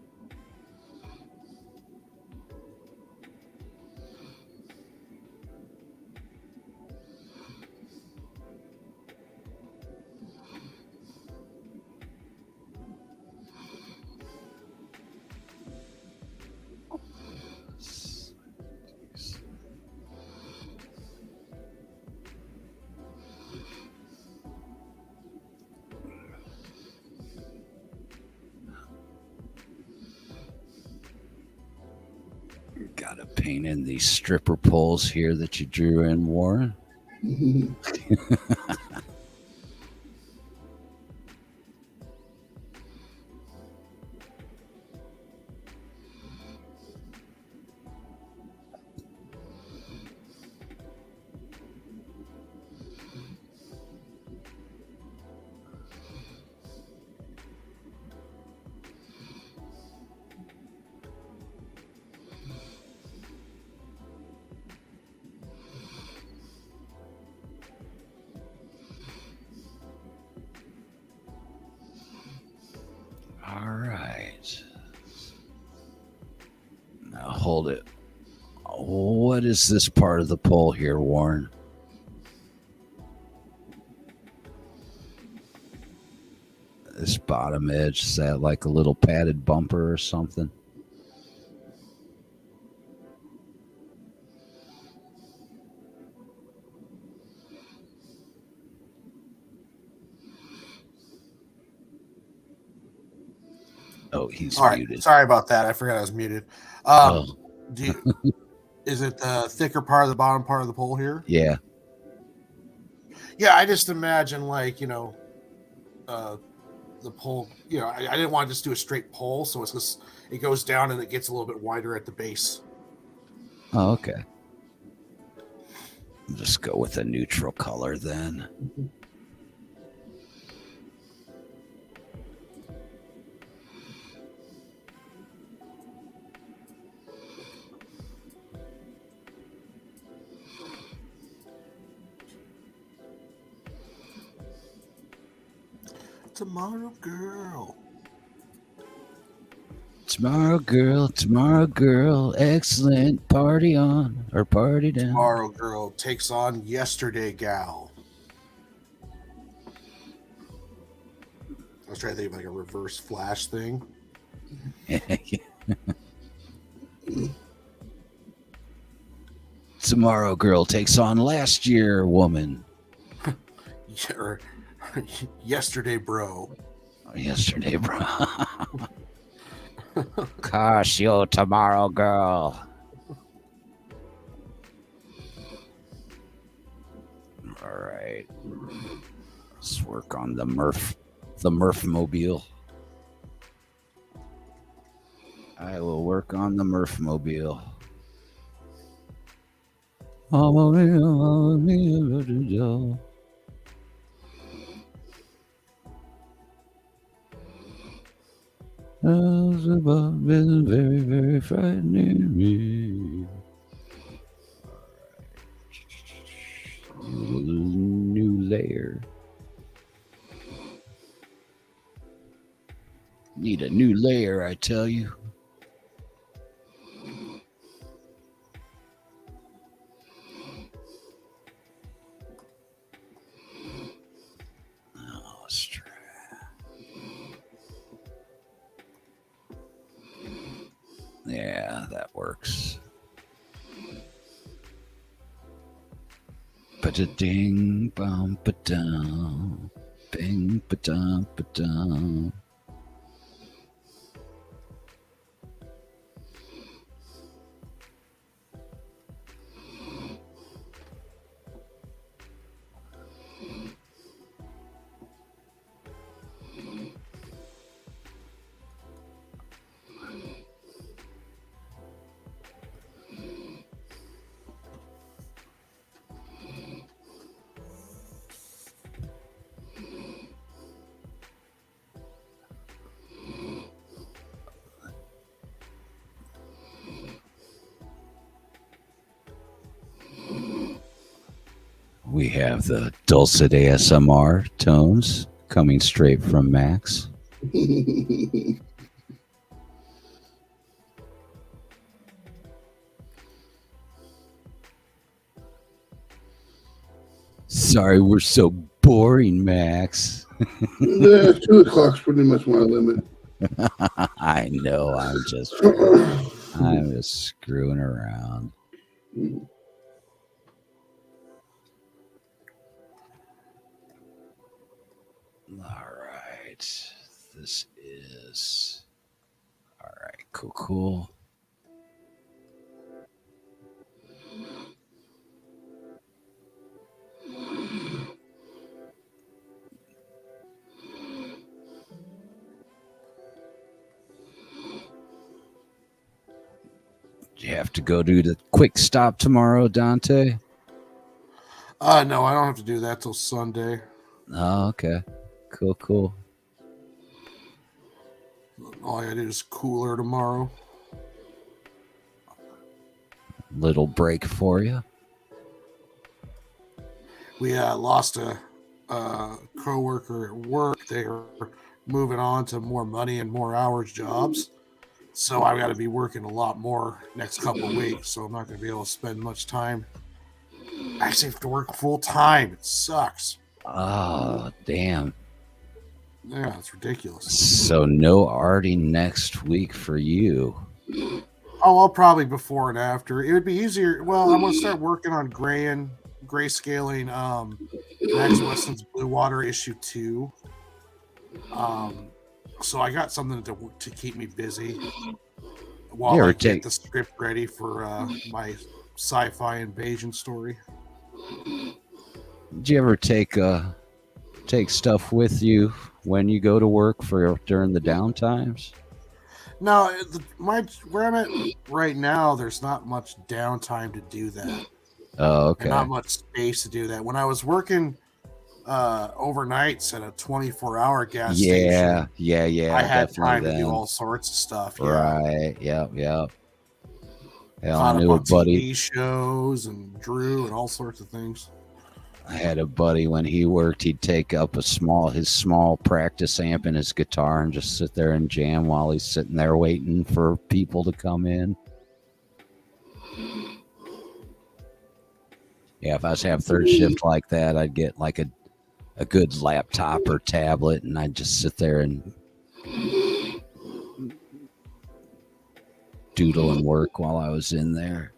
Gotta paint in these stripper poles here that you drew in, Warren. All right. Now hold it What is this part of the pole here, Warren? This bottom edge, is that like a little padded bumper or something? Oh, he's All right. muted. Sorry about that. I forgot I was muted. Oh, Do you, is it the thicker part of the bottom part of the pole here? yeah. Yeah, I just imagine like, the pole, I didn't want to just do a straight pole, so it's just it goes down and it gets a little bit wider at the base. Oh, okay. Just go with a neutral color then. Tomorrow girl. Tomorrow girl, excellent party on or party down. Tomorrow girl takes on yesterday gal. I was trying to think of like a reverse flash thing. Tomorrow girl takes on last year woman. Or yesterday bro. Yesterday, bro. Gosh, you tomorrow girl. All right. Let's work on the Murph mobile. I will work on the Murph mobile. Been very, very frightening me. New layer. Need a new layer, I tell you. Oh, strap. Yeah, that works. Ba-da-ding, bum, ba-dum, bing, ba-dum, ba-dum. We have the dulcet ASMR tones coming straight from Max. Sorry, we're so boring, Max. Yeah, 2 o'clock's pretty much my limit. I know. I'm just screwing around. All right. This is all right. Cool. Do you have to go do the quick stop tomorrow, Dante? No, I don't have to do that till Sunday. Oh, okay. Cool. All I gotta do is cooler tomorrow. Little break for you. We lost a coworker at work. They were moving on to more money and more hours jobs. So I've got to be working a lot more next couple of weeks. So I'm not going to be able to spend much time. I actually have to work full time. It sucks. Oh, damn. Yeah, it's ridiculous. So no Artie next week for you. Oh, I'll probably before and after. It would be easier. Well, I'm going to start working on grayscaling Max Weston's Blue Water issue 2. So I got something to keep me busy while You I ever get take- the script ready for my sci-fi invasion story. Did you ever take stuff with you when you go to work for during the downtimes? No, where I'm at right now, there's not much downtime to do that. Oh, And okay. not much space to do that. When I was working overnights at a 24-hour gas station, Yeah. I had definitely time to then. do all sorts of stuff. Yeah. Right. Yep. Hell, I Caught knew up a on buddy. TV shows and Drew and all sorts of things. I had a buddy when he worked. He'd take up his small practice amp and his guitar and just sit there and jam while he's sitting there waiting for people to come in. Yeah, if I was to have third shift like that, I'd get like a good laptop or tablet, and I'd just sit there and doodle and work while I was in there.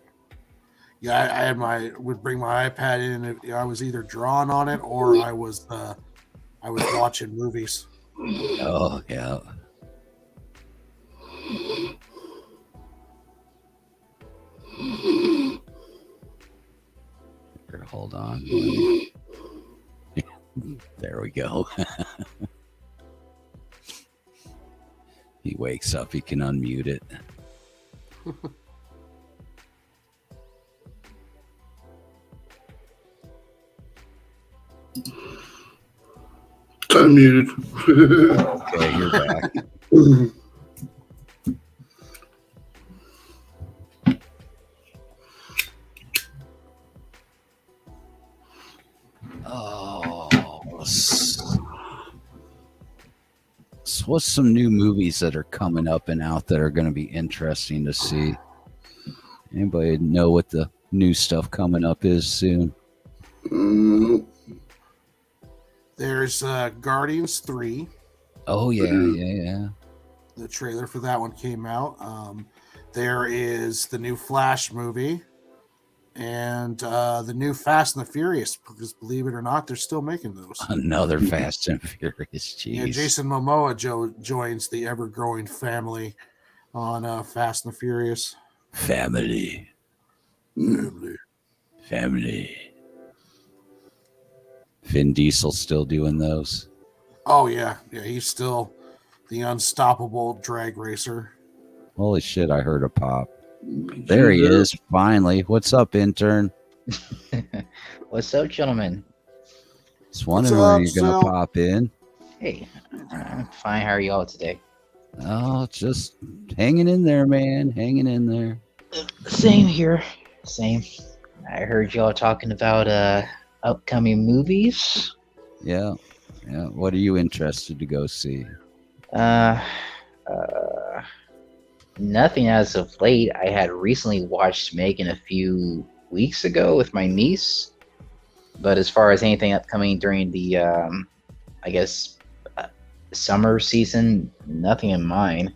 Yeah, would bring my iPad in. And I was either drawing on it or I was watching movies. Oh yeah. Here, hold on. There we go. He wakes up, he can unmute it. I'm muted. Okay, you're back. So what's some new movies that are coming up and out that are going to be interesting to see? Anybody know what the new stuff coming up is soon? There's Guardians 3. Oh yeah. The trailer for that one came out. There is the new Flash movie and the new Fast and the Furious, because believe it or not, they're still making those. Another Fast and Furious. Jeez. Yeah, Jason Momoa joins the ever-growing family on Fast and the Furious. Family. Vin Diesel still doing those. Oh yeah, he's still the unstoppable drag racer. Holy shit, I heard a pop. There he is, finally. What's up, intern? What's up, gentlemen? Just wondering What's where up, you're going Sil? to pop in. Hey, I'm fine. How are y'all today? Oh, just hanging in there, man. Hanging in there. Same here. Same. I heard y'all talking about upcoming movies. Yeah. What are you interested to go see? Nothing as of late. I had recently watched Megan a few weeks ago with my niece, but as far as anything upcoming during the, I guess, summer season, nothing in mind.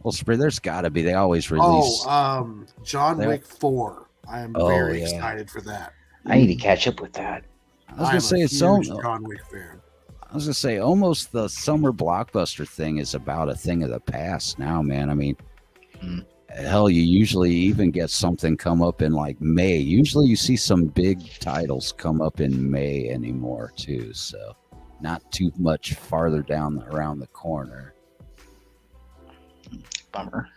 Well, spring, there's got to be. They always release. John There- Wick 4. I am Oh, very yeah. excited for that. I need to catch up with that. I was gonna say I'm a it's so. huge John Wick fan. I was gonna say almost the summer blockbuster thing is about a thing of the past now, man. I mean, Mm. hell, you usually even get something come up in like May. Usually, you see some big titles come up in May anymore too. So, not too much farther down around the corner. Bummer.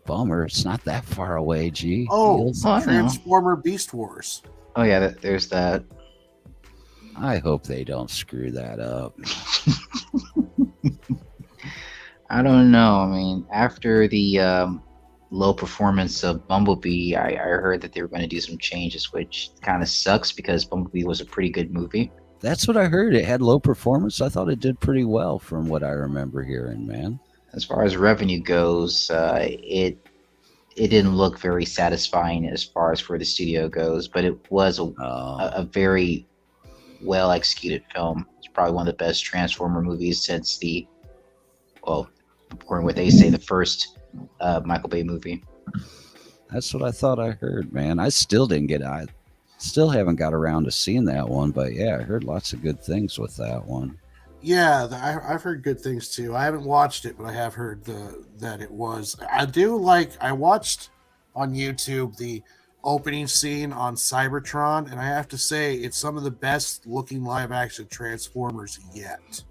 Bummer, it's not that far away. Gee. Oh, Feels- I know. Transformer Beast Wars. Oh yeah, there's that. I hope they don't screw that up. I don't know. I mean, after the low performance of Bumblebee, I heard that they were going to do some changes, which kind of sucks because Bumblebee was a pretty good movie. That's what I heard. It had low performance. I thought it did pretty well from what I remember hearing, man. as far as revenue goes, it didn't look very satisfying as far as where the studio goes, but it was a very well executed film. It's probably one of the best Transformer movies since according to what they say, the first Michael Bay movie. That's what I thought I heard, man. I still haven't got around to seeing that one, but yeah, I heard lots of good things with that one. Yeah, I've heard good things too. I haven't watched it, but I have heard that it was. I watched on YouTube the opening scene on Cybertron, and I have to say it's some of the best looking live action Transformers yet.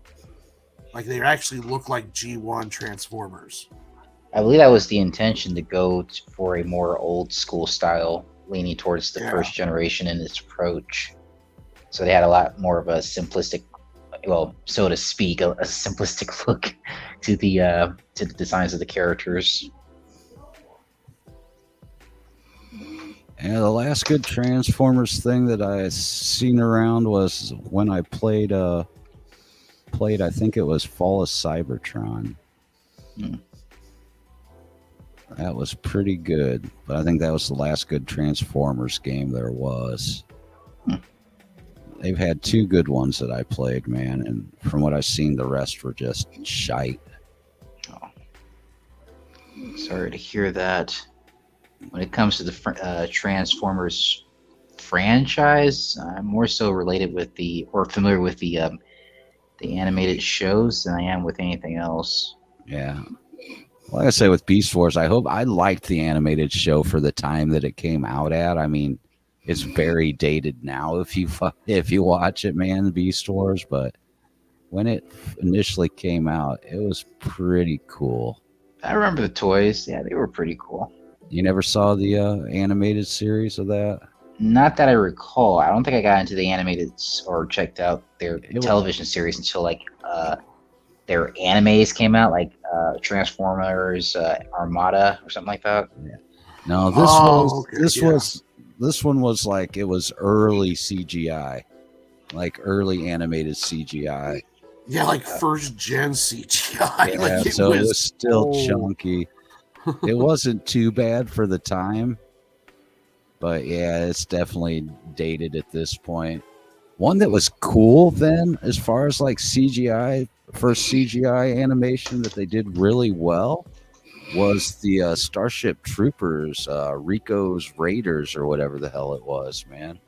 Like they actually look like G1 Transformers. I believe that was the intention to go for a more old school style, leaning towards the first generation in its approach. So they had a lot more of a simplistic, well, so to speak, a simplistic look to the designs of the characters. Yeah, the last good Transformers thing that I seen around was when I played I think it was Fall of Cybertron. That was pretty good, but I think that was the last good Transformers game there was. They've had two good ones that I played, man, and from what I've seen, the rest were just shite. Oh. Sorry to hear that. When it comes to the Transformers franchise, I'm more so related with familiar with the animated shows than I am with anything else. Yeah. Like I say with Beast Wars, I liked the animated show for the time that it came out at. I mean, it's very dated now if you watch it, man, Beast Wars, but when it initially came out, it was pretty cool. I remember the toys. Yeah, they were pretty cool. You never saw the animated series of that? Not that I recall. I don't think I got into the animated or checked out their television series until their animes came out, like Transformers Armada or something like that. Yeah. No, this one was like, it was early CGI, like early animated CGI. Yeah, like first gen CGI. Yeah, like it was still chunky. It wasn't too bad for the time, but yeah, it's definitely dated at this point. One that was cool then, as far as like CGI, first CGI animation that they did really well, was the Starship Troopers, Rico's Raiders, or whatever the hell it was, man.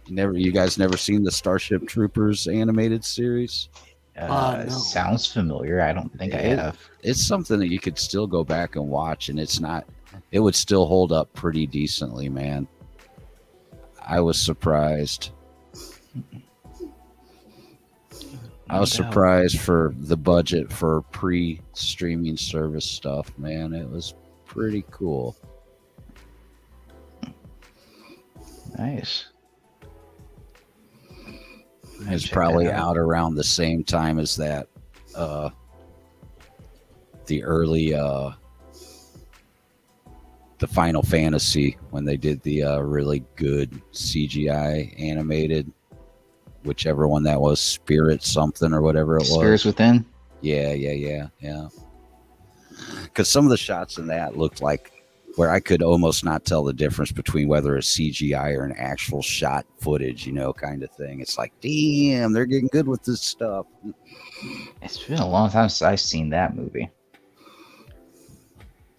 You guys never seen the Starship Troopers animated series? No. Sounds familiar. I don't think I have. It's something that you could still go back and watch, and it would still hold up pretty decently, man. I was surprised. I was surprised for the budget for pre-streaming service stuff, man. It was pretty cool. Nice. It's probably out around the same time as that, the early, the Final Fantasy, when they did the really good CGI animated, whichever one that was, Spirit something or whatever it was. Spirits Within? Yeah. Because some of the shots in that looked like where I could almost not tell the difference between whether it's CGI or an actual shot footage, kind of thing. It's like, damn, they're getting good with this stuff. It's been a long time since I've seen that movie.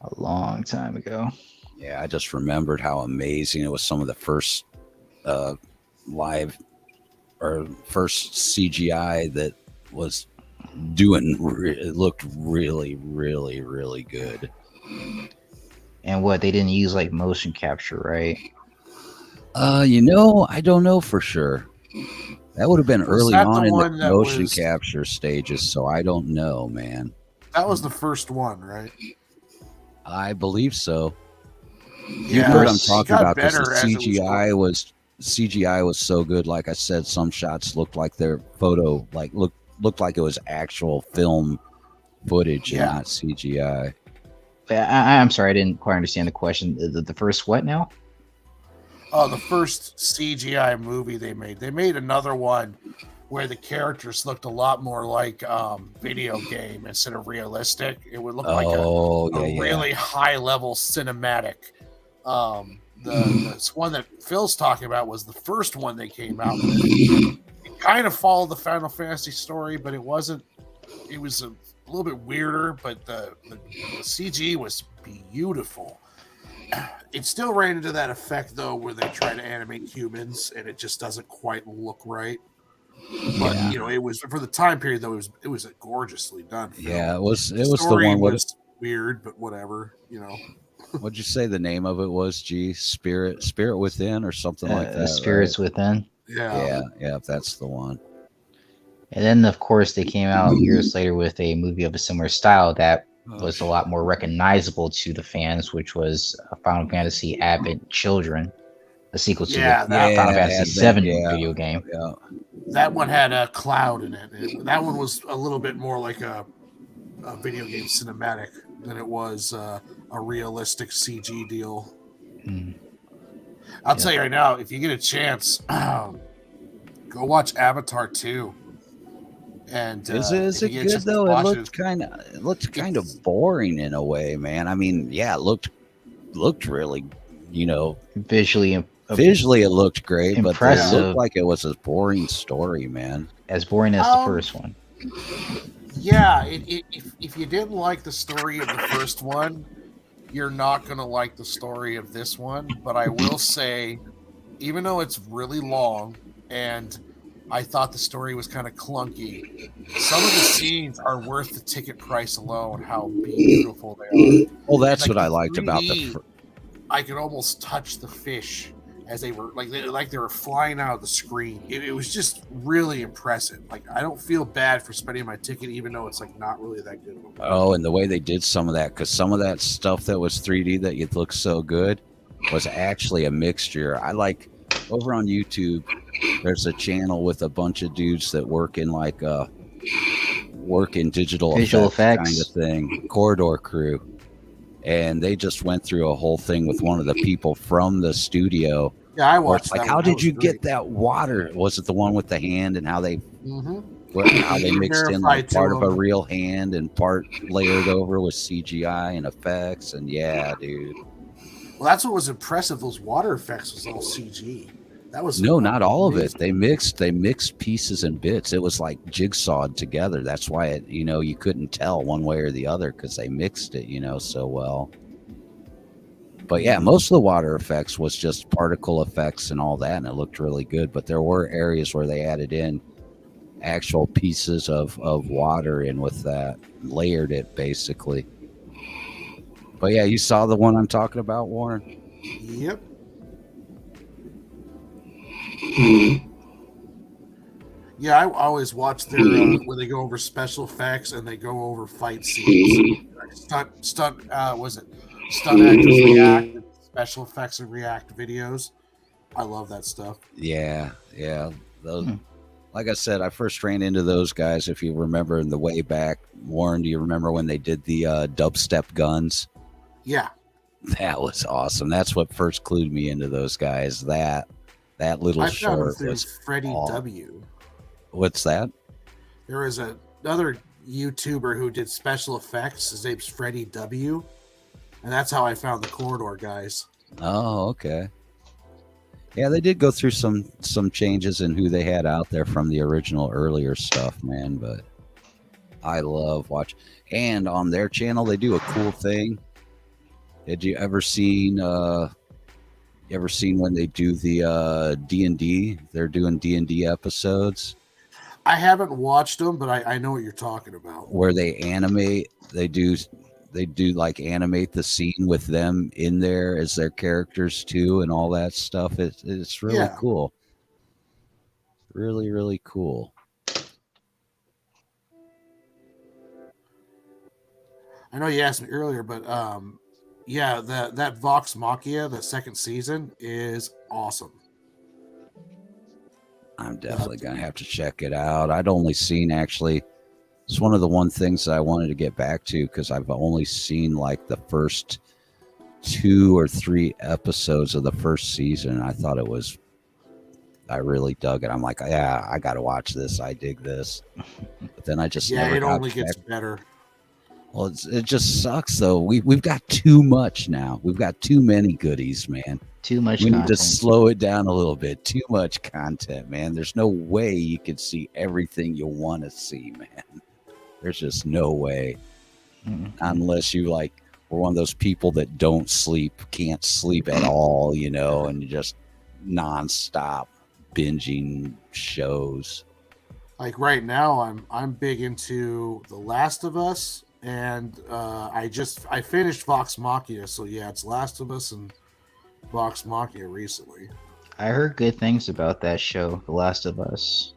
A long time ago. Yeah, I just remembered how amazing it was. Some of the first live or first CGI that was it looked really, really, really good. And they didn't use like motion capture, right? I don't know for sure. That would have been early on in the motion capture stages, so I don't know, man. That was the first one, right? I believe so. Yeah, you know what I'm talking about, because the CGI was so good. Like I said, some shots looked like their photo, like looked like it was actual film footage and not CGI. I'm sorry, I didn't quite understand the question. The first what now? Oh, the first CGI movie they made. They made another one where the characters looked a lot more like video game instead of realistic. It would look like a really high level cinematic. The one that Phil's talking about was the first one they came out with. It kind of followed the Final Fantasy story, but it wasn't. It was a little bit weirder, but the CG was beautiful. It still ran into that effect though, where they try to animate humans, and it just doesn't quite look right. But you know, it was for the time period though. It was a gorgeously done film. Yeah, it was the story one with was weird, but whatever. You know, what'd you say the name of it was? Spirit Within or something like that. Spirits Within. yeah. Yeah, that's the one. And then, of course, they came out years later with a movie of a similar style that was a lot more recognizable to the fans, which was Final Fantasy Advent Children, the sequel to the Final Fantasy VII video game. Yeah. That one had a cloud in it. That one was a little bit more like a video game cinematic than it was a realistic CG deal. I'll tell you right now, if you get a chance, go watch Avatar 2. And Is it good though? It looked kind of boring in a way, man. I mean, yeah, it looked really, you know, Visually it looked great, but impressive. it looked like it was a boring story, man. as boring as the first one. Yeah, if you didn't like the story of the first one, you're not going to like the story of this one. But I will say, even though it's really long and I thought the story was kind of clunky, some of the scenes are worth the ticket price alone, how beautiful they are. Well, that's Like what I the liked about 3D, I could almost touch the fish as they were like they were flying out of the screen. It was just really impressive. Like, I don't feel bad for spending my ticket, even though it's like not really that good. Oh, and the way they did some of that, because some of that stuff that was 3D that it looked so good was actually a mixture. I like over on YouTube, there's a channel with a bunch of dudes that work in digital effects kind of thing, Corridor Crew. And they just went through a whole thing with one of the people from the studio. Yeah, I watched. Like, how did you get that water? Was it the one with the hand and how they how they mixed in like part of a real hand and part layered over with CGI and effects? And yeah, dude. Well, that's what was impressive. Those water effects was all CG. That was not all of it. They mixed pieces and bits. It was like jigsawed together. That's why it, you couldn't tell one way or the other because they mixed it, so well. But yeah, most of the water effects was just particle effects and all that, and it looked really good. But there were areas where they added in actual pieces of water in with that, layered it basically. But yeah, you saw the one I'm talking about, Warren? Yep. Yeah, I always watch their when they go over special effects and they go over fight scenes. Stunt actors react, special effects and react videos. I love that stuff. Yeah. Those, like I said, I first ran into those guys. If you remember in the way back, Warren, do you remember when they did the dubstep guns? Yeah, that was awesome. That's what first clued me into those guys. That little short was Freddie W. What's that? There was another YouTuber who did special effects. His name's Freddie W. And that's how I found the Corridor guys. Oh, okay. Yeah, they did go through some changes in who they had out there from the original earlier stuff, man. But I love watching. And on their channel, they do a cool thing. Had you ever seen? When they do the D&D? They're doing D&D episodes. I haven't watched them, but I know what you're talking about. Where they animate, they do like animate the scene with them in there as their characters too, and all that stuff. It's really cool. Really, really cool. I know you asked me earlier, but yeah, that Vox Machina, the second season, is awesome. I'm definitely going to have to check it out. I'd only seen, actually, it's one of the things that I wanted to get back to because I've only seen like the first 2 or 3 episodes of the first season. I thought it was I really dug it. I'm like, yeah, I got to watch this. I dig this. But then I just Yeah, never it got only gets back. better. Well, it just sucks though. We've got too much now. We've got too many goodies, man. Too much We need to content. slow it down a little bit. Too much content, man. There's no way you can see everything you want to see, man. There's just no way. Mm. Unless you like were one of those people that don't sleep, can't sleep at all, you know, and just nonstop binging shows. Like right now, I'm big into The Last of Us, and I finished Vox Machina. So yeah, it's Last of Us and Vox Machina recently. I heard good things about that show, The Last of Us.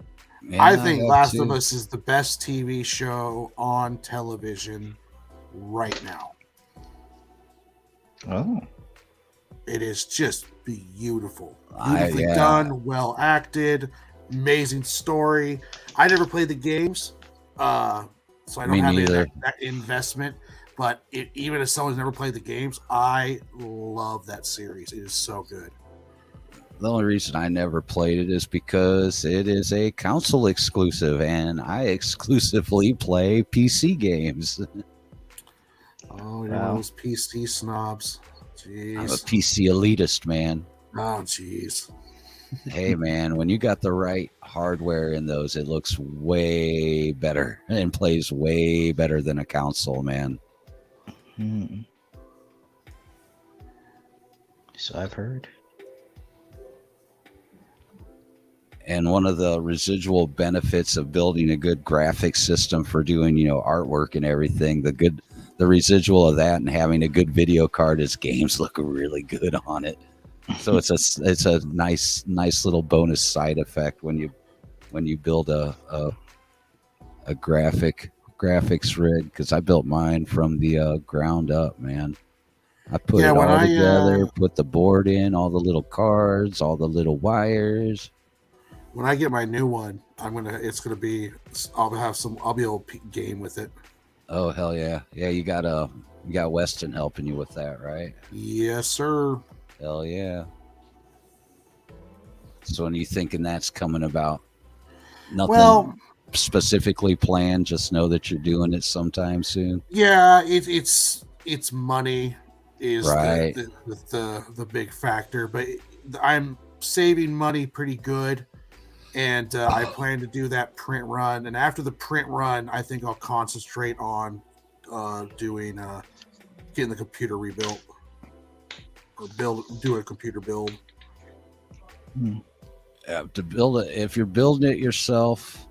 Yeah, I think have Last too. of Us is the best TV show on television right now. Oh, It is just beautiful. I- Beautifully yeah. done, well acted, amazing story. I never played the games, so I don't Me have neither. that investment. But even as someone who's never played the games, I love that series. It is so good. The only reason I never played it is because it is a console exclusive, and I exclusively play PC games. Oh, you're one Wow. of those PC snobs. I'm a Jeez. PC elitist, man. Oh, jeez. Hey, man, when you got the right hardware in those, it looks way better and plays way better than a console, man. hmm. So I've heard. And one of the residual benefits of building a good graphic system for doing, you know, artwork and everything, the residual of that and having a good video card is games look really good on it. So it's a nice little bonus side effect when you build a graphics rig, because I built mine from the ground up, man. I put Yeah, it when all I, together, put the board in, all the little cards, all the little wires. When I get my new one, I'll be able to game with it. Oh hell yeah. Yeah, you got Weston helping you with that, right? Yes, sir. Hell yeah. So when you thinking that's coming about? Nothing Well, specifically planned, just know that you're doing it sometime soon. yeah, it's money is Right. the big factor, but I'm saving money pretty good, and I plan to do that print run. And after the print run, I think I'll concentrate on getting the computer rebuilt or do a computer build. To build it, if you're building it yourself,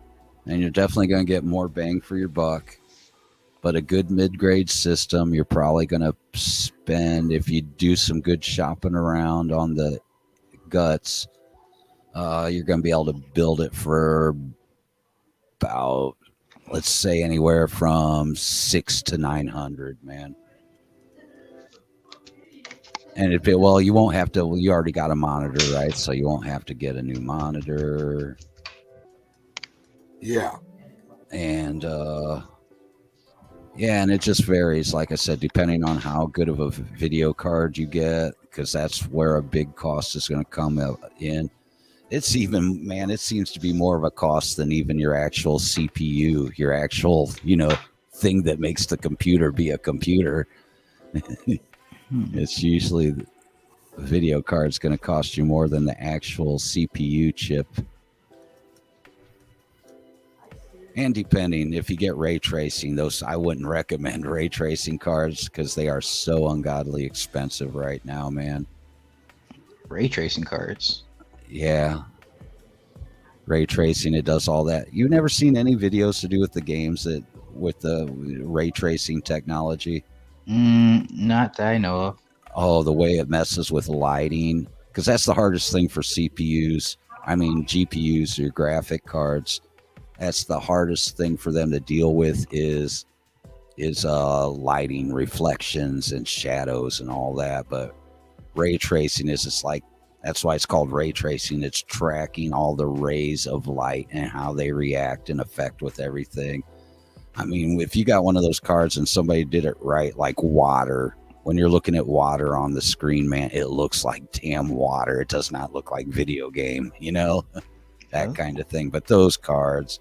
and you're definitely going to get more bang for your buck. But a good mid-grade system, you're probably going to spend, if you do some good shopping around on the guts, you're going to be able to build it for about, let's say, anywhere from 600 to 900, man. And you won't have to. You already got a monitor, right? So you won't have to get a new monitor. Yeah. And and it just varies, like I said, depending on how good of a video card you get, because that's where a big cost is going to come in. It seems to be more of a cost than even your actual CPU, your actual, thing that makes the computer be a computer. It's usually the video card's going to cost you more than the actual CPU chip. And depending, if you get ray tracing, I wouldn't recommend ray tracing cards because they are so ungodly expensive right now, man. Ray tracing cards. Yeah. Ray tracing, it does all that. You've never seen any videos to do with the games with the ray tracing technology? Not that I know of. Oh, the way it messes with lighting, because that's the hardest thing for GPUs, your graphic cards. That's the hardest thing for them to deal with is lighting, reflections, and shadows and all that. But ray tracing is just like, that's why it's called ray tracing. It's tracking all the rays of light and how they react and affect with everything. If you got one of those cards and somebody did it right, like water, when you're looking at water on the screen, man, it looks like damn water. It does not look like video game, you know, that Oh. kind of thing. But those cards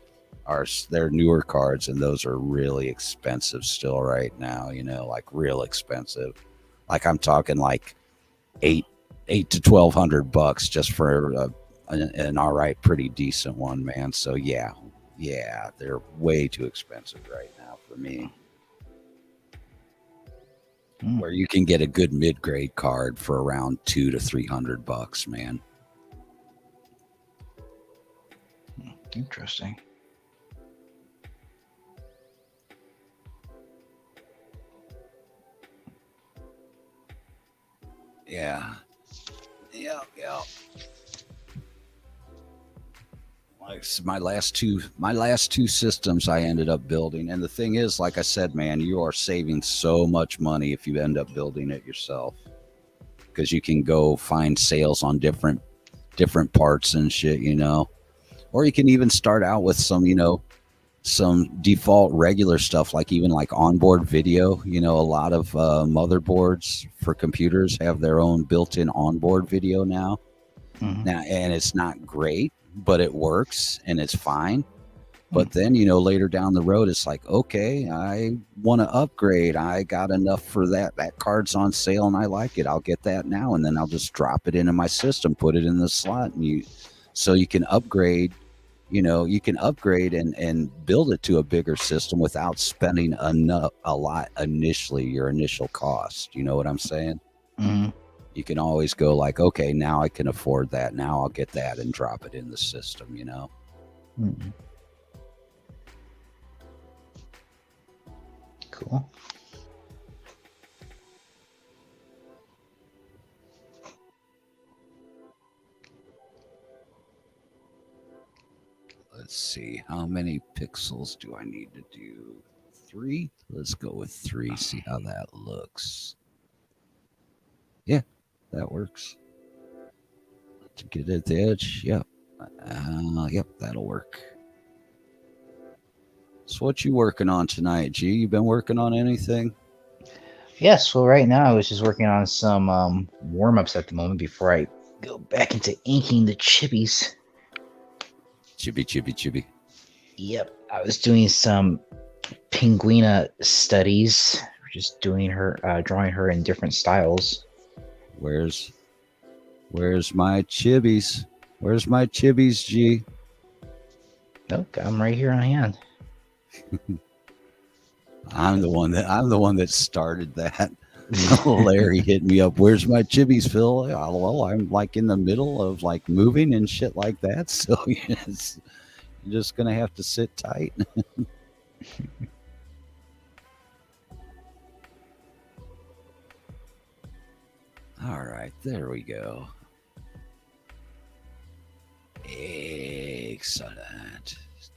they're newer cards, and those are really expensive still right now, you know, like real expensive. Like I'm talking like $8 to $1,200 just for an all right, pretty decent one, man. So yeah, they're way too expensive right now for me. Where you can get a good mid-grade card for around $200 to $300, man. Interesting. Yeah. Like my last two systems I ended up building, and the thing is, like I said, man, you are saving so much money if you end up building it yourself, because you can go find sales on different parts and shit, you know, or you can even start out with some, you know, some default regular stuff, like even like onboard video. You know, a lot of motherboards for computers have their own built-in onboard video now. Now, and it's not great, but it works and it's fine. But then, you know, later down the road, it's like, okay, I want to upgrade. I got enough for that. That card's on sale and I like it. I'll get that now. And then I'll just drop it into my system, put it in the slot, and so you can upgrade, you know, you can upgrade and build it to a bigger system without spending a lot initially, your initial cost. You know what I'm saying? You can always go like, okay, now I can afford that. Now I'll get that and drop it in the system, you know? Cool. Let's see. How many pixels do I need to do? 3? Let's go with 3. See how that looks. Yeah, that works. To get at the edge. Yep. Yep, that'll work. So what you working on tonight, G? You been working on anything? Yes, well, right now I was just working on some warm-ups at the moment before I go back into inking the chibis. Chibi. Yep, I was doing some Penguina studies, just doing her, drawing her in different styles. Where's my chibis? Where's my chibis, G? Oh, got them right here on hand. I'm the one that started that. Larry hit me up. Where's my chibis, Phil? Well, I'm like in the middle of like moving and shit like that. So yes, you're just gonna have to sit tight. All right, there we go. Excellent.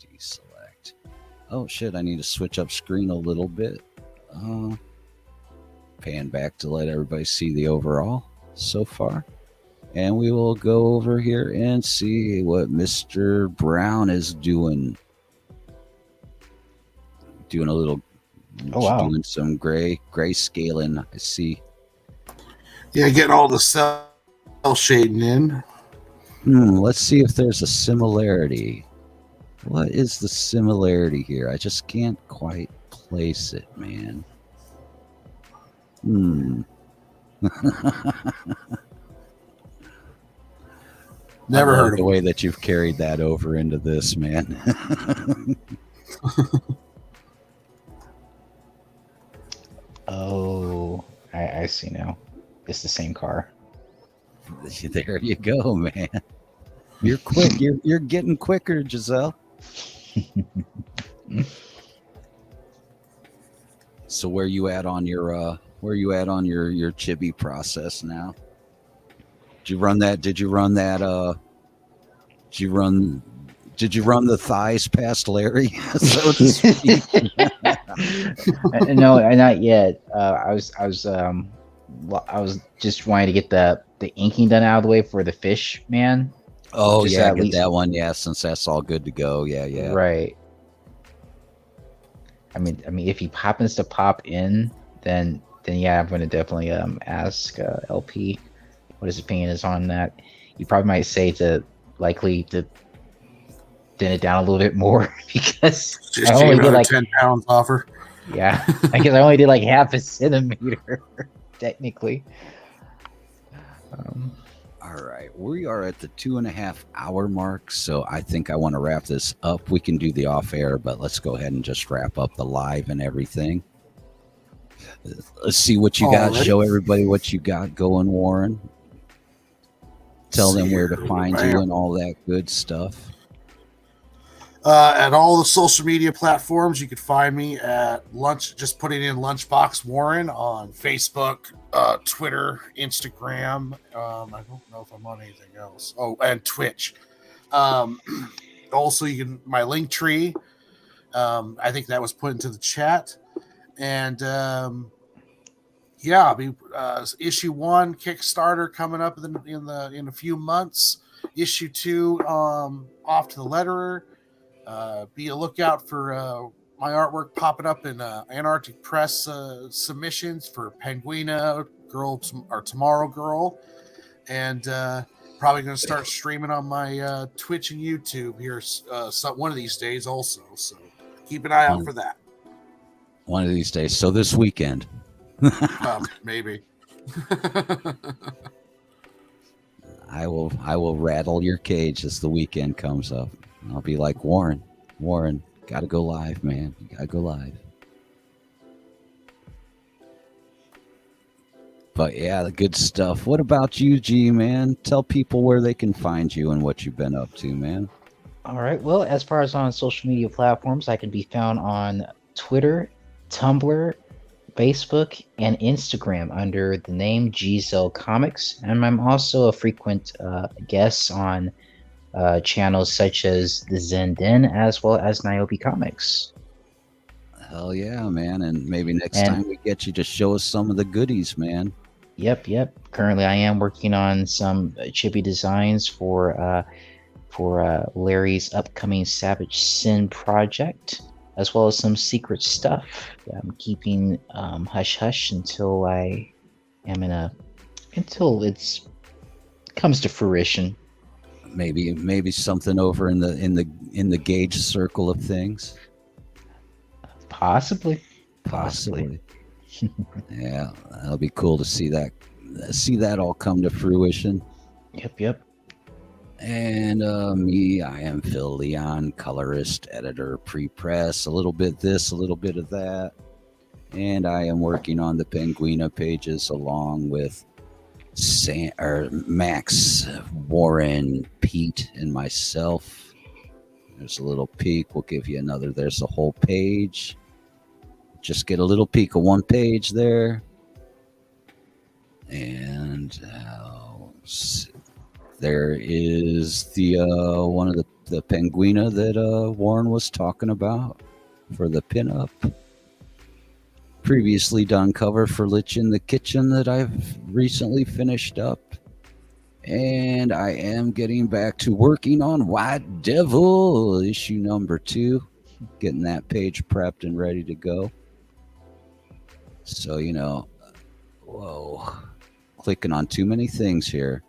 Deselect. Oh shit, I need to switch up screen a little bit. Pan back to let everybody see the overall so far. And we will go over here and see what Mr. Brown is doing. Doing a little, doing some gray scaling, I see. Yeah, getting all the cell shading in. Let's see if there's a similarity. What is the similarity here? I just can't quite place it, man. Never heard of the way that you've carried that over into this, man. Oh, I see now. It's the same car. There you go, man. You're quick. You're getting quicker, Giselle. So where you at on your chibi process now? Did you run that? Did you run the thighs past Larry? So to speak? No, not yet. I was just wanting to get the inking done out of the way for the fish man. Oh Just yeah, at get least- that one. Yeah, since that's all good to go. Yeah. Right. I mean, if he happens to pop in, then then yeah, I'm gonna definitely ask LP what his opinion is on that. You probably might say likely to thin it down a little bit more because Just I only did another like 10 pounds offer. yeah, I guess I only did like half a centimeter technically. All right, we are at the 2.5 hour mark, so I think I want to wrap this up. We can do the off air, but let's go ahead and just wrap up the live and everything. Let's see what you got. Alrighty. Show everybody what you got going, Warren. Tell them where to find you and all that good stuff. At all the social media platforms, you could find me at lunch. Just putting in Lunchbox Warren on Facebook, Twitter, Instagram. I don't know if I'm on anything else. Oh, and Twitch. Also, you can my link tree. I think that was put into the chat, and yeah, issue 1 Kickstarter coming up in a few months. Issue 2 off to the letterer. Be a lookout for my artwork popping up in Antarctic Press submissions for Penguina Girl or Tomorrow Girl, and probably going to start streaming on my Twitch and YouTube here one of these days also. So keep an eye out for that. One of these days. So this weekend. Maybe. I will rattle your cage as the weekend comes up. I'll be like, Warren, gotta go live, man. You gotta go live. But yeah, the good stuff. What about you, G, man? Tell people where they can find you and what you've been up to, man. All right. Well, as far as on social media platforms, I can be found on Twitter, Tumblr, Facebook, and Instagram under the name GZell Comics. And I'm also a frequent guest on channels such as the Zen Den as well as Niobe Comics. Hell yeah, man. And maybe next time we get you to show us some of the goodies, man. Yep. Currently, I am working on some chibi designs for Larry's upcoming Savage Sin project, as well as some secret stuff that I'm keeping hush hush until it comes to fruition. Maybe something over in the Gage circle of things. Possibly. Yeah, that'll be cool to see that all come to fruition. Yep. And me, I am Phil Leon, colorist, editor, pre-press, a little bit this, a little bit of that. And I am working on the Penguina pages along with Max, Warren, Pete, and myself. There's a little peek. We'll give you another. There's a whole page. Just get a little peek of one page there. And there is the one of the Penguina that Warren was talking about for the pinup. Previously done cover for Lich in the Kitchen that I've recently finished up. And I am getting back to working on White Devil issue number 2. Getting that page prepped and ready to go. So, whoa, clicking on too many things here.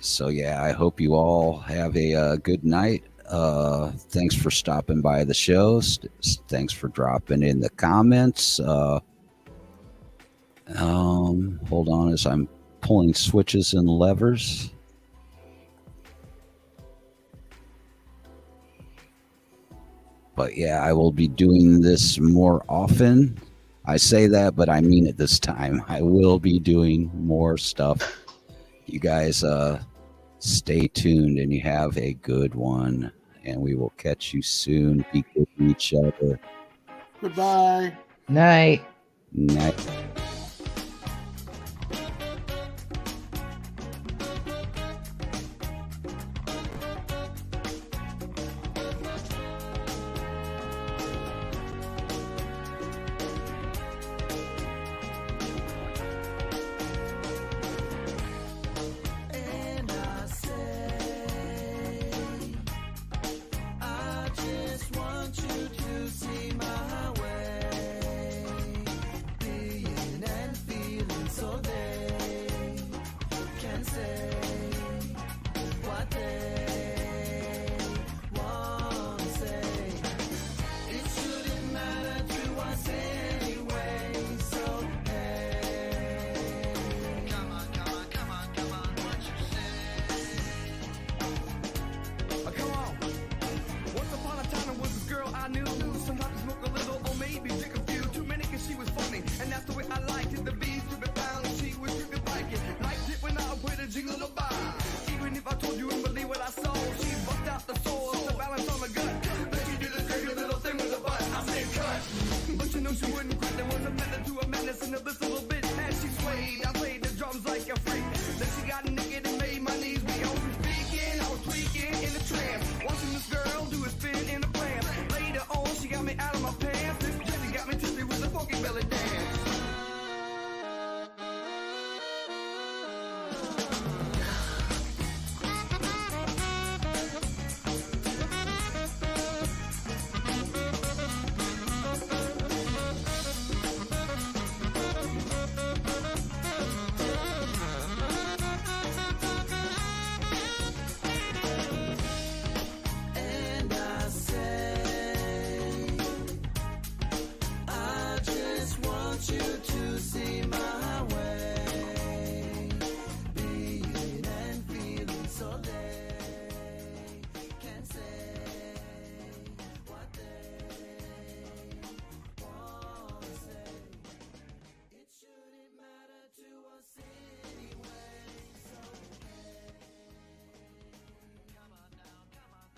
So, yeah, I hope you all have a good night. Thanks for stopping by the show. Thanks for dropping in the comments. Hold on as I'm pulling switches and levers. But yeah, I will be doing this more often. I say that, but I mean it this time. I will be doing more stuff. You guys stay tuned and you have a good one. And we will catch you soon. Be good to each other. Goodbye. Night. And I say, I just want you to see my way. jingle no bar. Even if I told you and believe what I saw, she